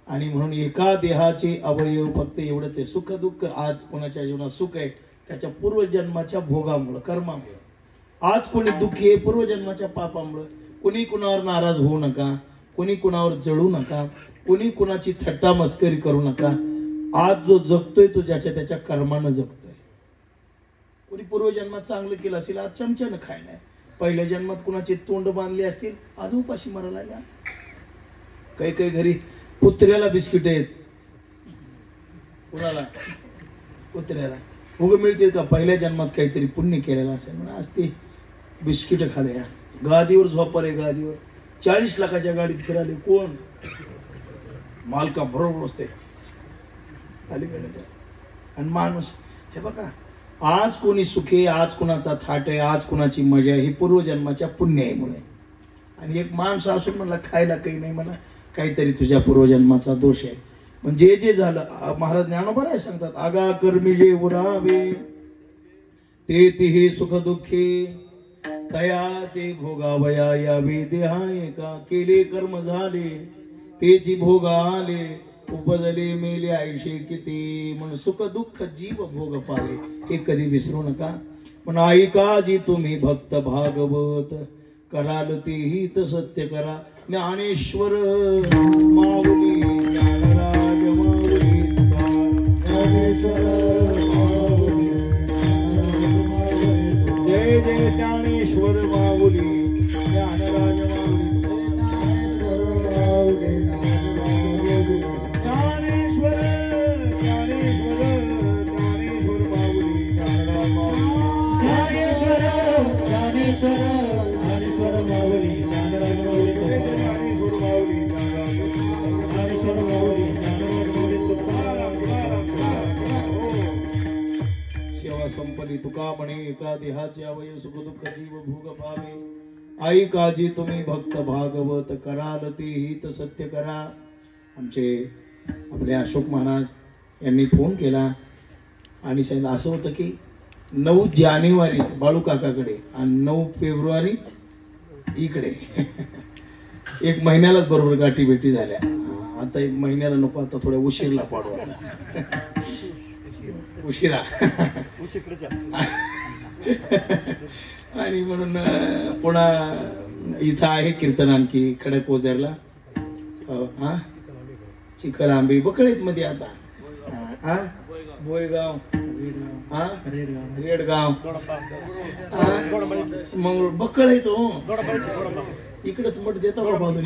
आणि म्हणून एका देहाचे अवयव फक्त एवढंच आहे. सुख दुःख आज कोणाच्या जीवनात सुख आहे त्याच्या पूर्वजन्माच्या भोगामुळे, कर्मामुळे. आज कोणी दुःखी आहे पूर्वजन्माच्या पापामुळे. कोणी कुणावर नाराज होऊ नका, कोणी कुणावर जळू नका, कोणी कुणाची थट्टा मस्करी करू नका. आज जो जगतोय तो ज्याच्या त्याच्या कर्मानं जगतोय. कोणी पूर्वजन्मात चांगलं केलं असेल, आज चमच्यानं खायला. पहिल्या जन्मात कुणाचे तोंड बांधले असतील, आज उपाशी मरायला लागला. काही काही घरी कुत्र्याला बिस्किट आहेत. कुणाला? कुत्र्याला. उग मिळते का? पहिल्या जन्मात काहीतरी पुण्य केलेलं असेल म्हणून आज ते बिस्किट खाले. गादीवर झोपले, गादीवर 40 लाखाच्या गाडीत फिराले. कोण? मालका बरोबर असते अलीकडे. आणि माणूस हे बघा, आज कोणी सुखे, आज कुणाचा थाट आहे, आज कुणाची मजा आहे, ही पूर्वजन्माच्या पुण्यामुळे. आणि एक माणूस असून म्हणला खायला काही नाही, मला काहीतरी तुझ्या पूर्वजन्माचा दोष आहे. पण जे जे झालं, महाराज ज्ञानोबा राय सांगतात, आगा कर्मी जे उरावे ते तिहे सुख दुःखे, तया ते भोगावया यावे देहाय का. केले कर्म झाले तेची भोग आले, उपजले मेले आयुष्य किती. म्हणून सुख दुःख जीव भोग पावे, हे कधी विसरू नका. पण ऐका जी तुम्ही भक्त भागवत, कराल तेही तर सत्य करा. ज्ञानेश्वर माऊली ज्ञानराज माऊली, ज्ञानेश्वर माऊली, जय जय ज्ञानेश्वर माऊली, ज्ञानराज माऊली, ज्ञानेश्वर ज्ञानेश्वर ज्ञानेश्वर माऊली, ज्ञानराज माऊली, ज्ञानेश्वर ज्ञानेश्वर ज्ञानेश्वर माऊली, ज्ञानराज माऊली, ज्ञानेश्वर माऊली, ज्ञानेश्वर माऊली, ज्ञानराज माऊली. सेवा संपली तुका म्हणे, एका देहाचे अवयव सुख दुःख जीव भोग पावे. आई काजी तुम्ही भक्त भागवत, कराल तेही तर सत्य करा. आमचे आपले अशोक महाराज यांनी फोन केला आणि सांगितलं असं होतं की 9 जानेवारी बाळू काकाकडे आणि 9 फेब्रुवारी इकडे. एक महिन्यालाच बरोबर गाठी भेटी झाल्या. आता 1 महिन्याला नको, आता थोड्या उशीरला पाडवा, उशिरा. आणि म्हणून पुन्हा इथं आहे कीर्तन आणखी खडक ओझरला, चिखल आंबी बकळीत मध्ये. आता बोयगाव, रेडगाव, मग बकळ आहे तो इकडेच मठ देता बांधून.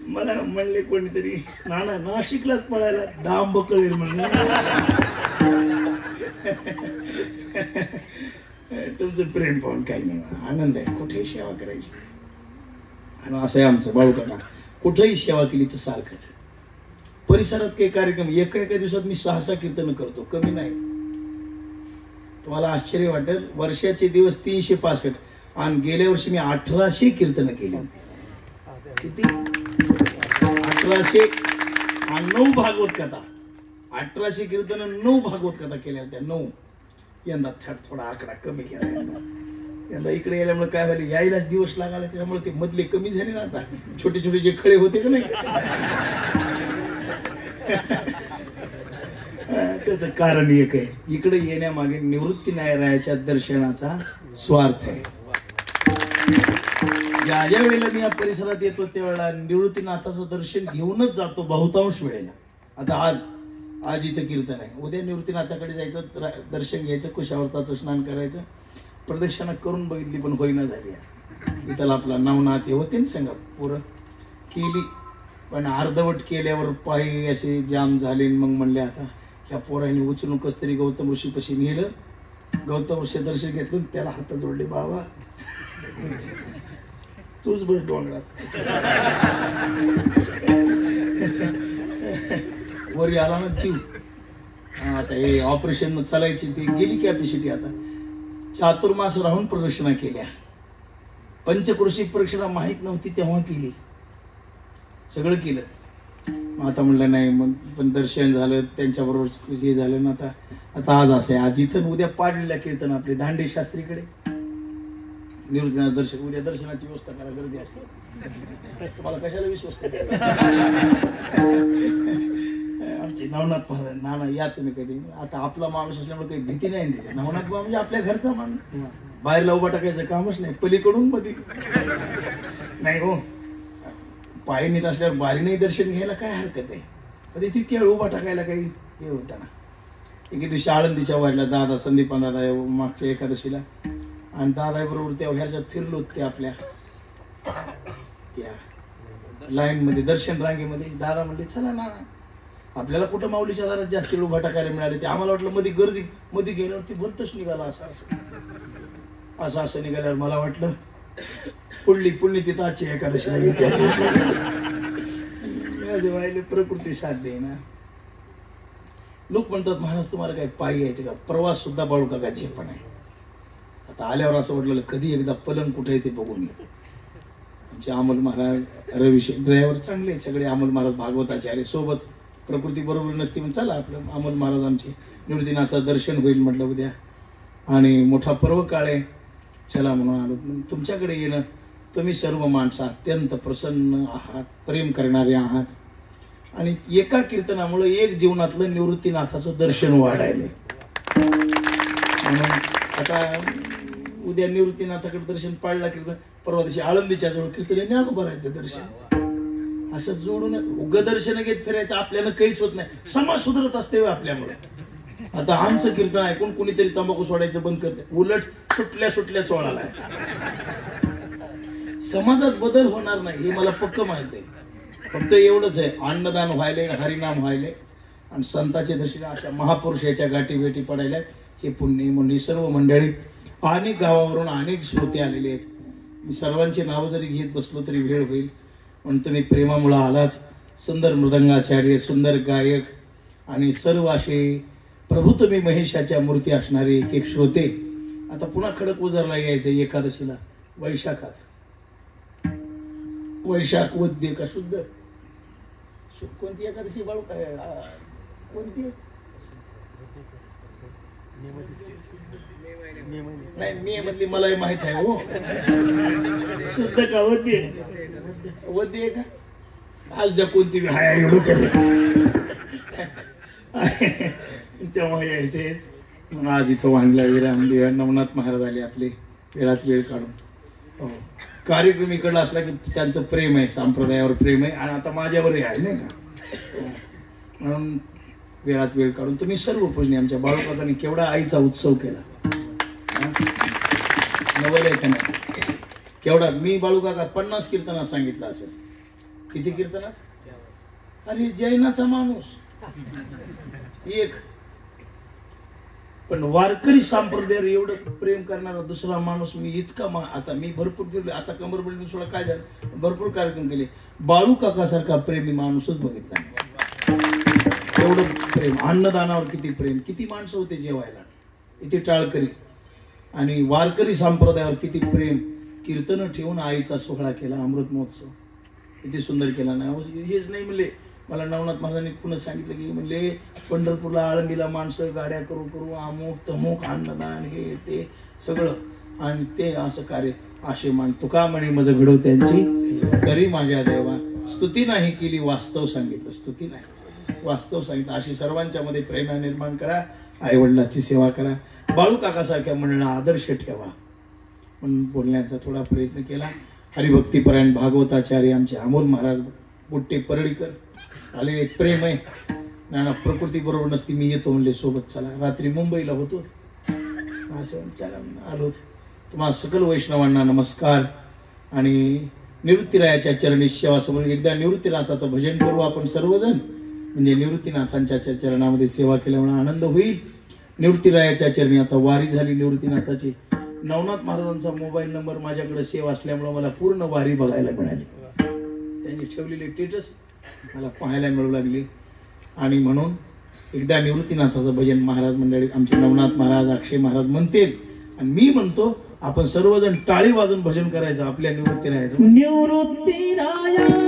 मला म्हणले कोणीतरी, नाना नाशिकलाच पळायला दाम बकळ म्हणलं. तुमचं प्रेम पाहून काही नाही, आनंद आहे. कुठेही सेवा करायची. आणि असं आहे आमचं बाळू काका, कुठेही सेवा केली तर सारखंच. परिसरात काही कार्यक्रम एका दिवसात मी 6-6 कीर्तन करतो, कमी नाही. तुम्हाला आश्चर्य वाटेल, वर्षाचे दिवस 365 आणि गेल्या वर्षी मी 1800 कीर्तन केली. किती? 1800 आणि 9 भागवत कथा. 1800 कीर्तन, 9 भागवत कथा केल्या होत्या. 9. यंदा थोडा आकडा कमी केला. यंदा इकडे गेल्यामुळे काय झाले, यायलाच दिवस लागायला, त्याच्यामुळे ते मधले कमी झाले ना. आता छोटे छोटे जे खळे होते का नाही, त्याचं कारण एक आहे, इकडे येण्यामागे निवृत्ती नारायणाच्या दर्शनाचा स्वार्थ आहे. ज्या ज्या वेळेला मी या परिसरात येतो त्यावेळेला निवृत्तीनाथाचं दर्शन घेऊनच जातो बहुतांश वेळेला. आता आज इथं कीर्तन आहे, उद्या निवृत्तीनाथाकडे जायचं, दर्शन घ्यायचं, कुशावर्ताचं स्नान करायचं. प्रदक्षिणा करून बघितली पण होईना झाली. इथं आपला नवनाथ हे होते ना संग, पोरं केली पण अर्धवट केल्यावर पाय असे जाम झाले. मग म्हणले आता ह्या पोराने उचलून कस तरी गौतम ऋषीपाशी नेलं. गौतम ऋषी दर्शन घेतलं, त्याला हात जोडले, बाबा तूच बस डोंगरात वरी आला ना जीव. आता हे ऑपरेशन चालायची ती गेली कॅपॅसिटी. आता चातुर्मास राहून प्रदक्षिणा केल्या. पंचकृषी प्रदक्षिणा माहीत नव्हती तेव्हा केली, सगळं केलं. मग आता म्हणलं नाही, मग पण दर्शन झालं त्यांच्याबरोबर हे झालं ना. आता आज असं आहे, आज इथं उद्या पाडलेल्या कीर्तन आपले दांडे शास्त्रीकडे निवृत्तीनाथ दर्शन. उद्या दर्शनाची व्यवस्था करा, गर्दी असते. तुम्हाला कशाला विश्वास आमचे नवनाथ महाराज नाना या तुम्ही कधी. आता आपला माणूस असल्यामुळे काही भीती नाही. नवनाथ म्हणजे आपल्या घरचा माणूस, बाहेरला उभा टाकायचं कामच नाही, पलीकडून मध्ये नाही हो. पाय नीट असल्यावर बारीने दर्शन घ्यायला काय हरकत आहे, कधी तितक्या वेळ उभा टाकायला काही हे होतं ना. एके दिवशी आळंदीच्या वारीला दादा संदीपान दादा मागच्या एकादशीला, आणि दादा बरोबर त्या ह्याच्यात फिरलो ते आपल्या त्या लाईन मध्ये दर्शन रांगेमध्ये. दादा म्हणले चला ना, आपल्याला कुठं माऊलीच्या दारात जास्त वेळ उभा टाकायला मिळाले. ते आम्हाला वाटलं मध्ये गर्दी, मध्ये गेल्यावरती भरतच निघाला असं निघाल्यावर मला वाटलं पुण्य तिथं आजची एकादशीला घेते. प्रकृती साथ दे ना. लोक म्हणतात महाराज तुम्हाला काय पायी यायचं का? प्रवास सुद्धा बाळू काकाचे पण आहे. आता आल्यावर असं वाटलं कधी एकदा पलंग कुठे आहे ते बघून घे. आमचे अमोल महाराज रविशेख ड्रायव्हर चांगले आहेत सगळे. अमोल महाराज भागवताचार्य सोबत. प्रकृती बरोबर नसती पण चला आपलं अमोल महाराज आमचे निवृत्तीनाथचं दर्शन होईल म्हटलं उद्या, आणि मोठा पर्व काळ आहे, चला म्हणून आलो. तुमच्याकडे येणं, तुम्ही सर्व माणसं अत्यंत प्रसन्न आहात, प्रेम करणारे आहात, आणि एका कीर्तनामुळे एक जीवनातलं निवृत्तीनाथाचं दर्शन वाढायले. म्हणून आता उद्या निवृत्तीनाथाकडे दर्शन पाळला कीर्तन, परवा दिवशी आळंदीच्या जवळ कीर्तन न्याग भरायचं दर्शन. असं जोडून उग दर्शन घेत फिरायचं आपल्याला काहीच होत नाही. समाज सुधारत असते आपल्यामुळे. आता आमचं कीर्तन ऐकून कुणीतरी तंबाखू सोडायचं बंद करते, उलट सुटल्या चोळाला. समाजात बदल होणार नाही हे मला पक्क माहित आहे. फक्त एवढंच आहे, अन्नदान व्हायले, हरिनाम व्हायले, आणि संतांचे दर्शन अशा महापुरुषाच्या गाठी भेटी पडायला हे पुण्य. म्हणजे सर्व मंडळी अनेक गावावरून अनेक श्रोते आलेले आहेत. मी सर्वांची नावं जरी घेत बसलो तरी वेळ होईल, पण तुम्ही प्रेमामुळे आलाच. सुंदर मृदंगाचार्य, सुंदर गायक, आणि सर्व असे प्रभू तुम्ही महेशाच्या मूर्ती असणारे एक एक श्रोते. आता पुन्हा खडक उजारला यायचं एकादशीला वैशाखात. वैशाख वद्य का शुद्ध कोणती एकादशी बाळू काय कोणती नाही मे मधली मलाही माहित आहे हो. शुद्ध का वद्य? वद्य आहे का? आज द्या कोणती हाय एवढं करे तेव्हा यायचेच. म्हणून आज इथं वांगला विराम देवा नवनाथ महाराज आले आपले वेळात वेळ काढून. हो, कार्यक्रम इकडला असला की त्यांचं प्रेम आहे, संप्रदायावर प्रेम आहे, आणि आता माझ्यावरही आहे नाही का. म्हणून वेळात वेळ काढून तुम्ही सर्व पूजनी. आमच्या बाळूकाकांनी केवढा आईचा उत्सव केला नवल आहे का नाही केवढा. मी बाळूकाका 50 कीर्तनात सांगितलं असेल. किती कीर्तनात? अरे जैनाचा माणूस एक, पण वारकरी संप्रदायावर एवढं प्रेम करणारा दुसरा माणूस मी इतका आता मी भरपूर फिरलो. आता कंबरबळी सोडा काय झालं, भरपूर कार्यक्रम केले. बाळू काकासारखा प्रेमी माणूसच बघितला नाही. एवढं प्रेम, अन्नदानावर किती प्रेम, किती माणसं होते जेवायला, किती टाळकरी, आणि वारकरी संप्रदायावर किती प्रेम. कीर्तन ठेवून आईचा सोहळा केला, अमृत महोत्सव किती सुंदर केला. नाही हेच नाही म्हणले, मला नवनाथ महाराजांनी पुन्हा सांगितलं की म्हणले पंढरपूरला आळंदीला माणसं गाड्या करू अमुक तमुक अन्नदान हे ते सगळं, आणि ते असं कार्य असे मान तुका म्हणे मज घडव त्यांची तरी माझ्या देवा. स्तुती नाही केली, वास्तव सांगितलं. स्तुती नाही, वास्तव सांगितलं. अशी सर्वांच्या मध्ये प्रेम निर्माण करा, आई वडिलांची सेवा करा, बाळू काकासारख्या मंडळाला आदर्श ठेवा म्हणून बोलण्याचा थोडा प्रयत्न केला. हरिभक्तीपरायण भागवताचार्य आमचे अमोल महाराज बुट्टे परळीकर आलेले, प्रेम आहे. नाना प्रकृती बरोबर नसती मी येतो म्हणले सोबत, चला. रात्री मुंबईला होतो, असं चला आलो. तुम्हाला सकल वैष्णवांना नमस्कार. आणि निवृत्तीरायाच्या चरणी सेवा समोर एकदा निवृत्तीनाथाचं भजन करू आपण सर्वजण. म्हणजे निवृत्तीनाथांच्या चरणामध्ये सेवा केल्यामुळे आनंद होईल. निवृत्तीरायाच्या चरणी आता वारी झाली निवृत्तीनाथाची. नवनाथ महाराजांचा मोबाईल नंबर माझ्याकडे सेव्ह असल्यामुळे मला पूर्ण वारी बघायला मिळाली. त्यांनी ठेवलेले स्टेटस मला पाहायला मिळू लागली. आणि म्हणून एकदा निवृत्तीनाथाचं भजन महाराज मंडळी आमचे नवनाथ महाराज अक्षय महाराज म्हणतील आणि मी म्हणतो आपण सर्वजण टाळी वाजून भजन करायचं आपल्या निवृत्तीनाथाचं. निवृत्ती राया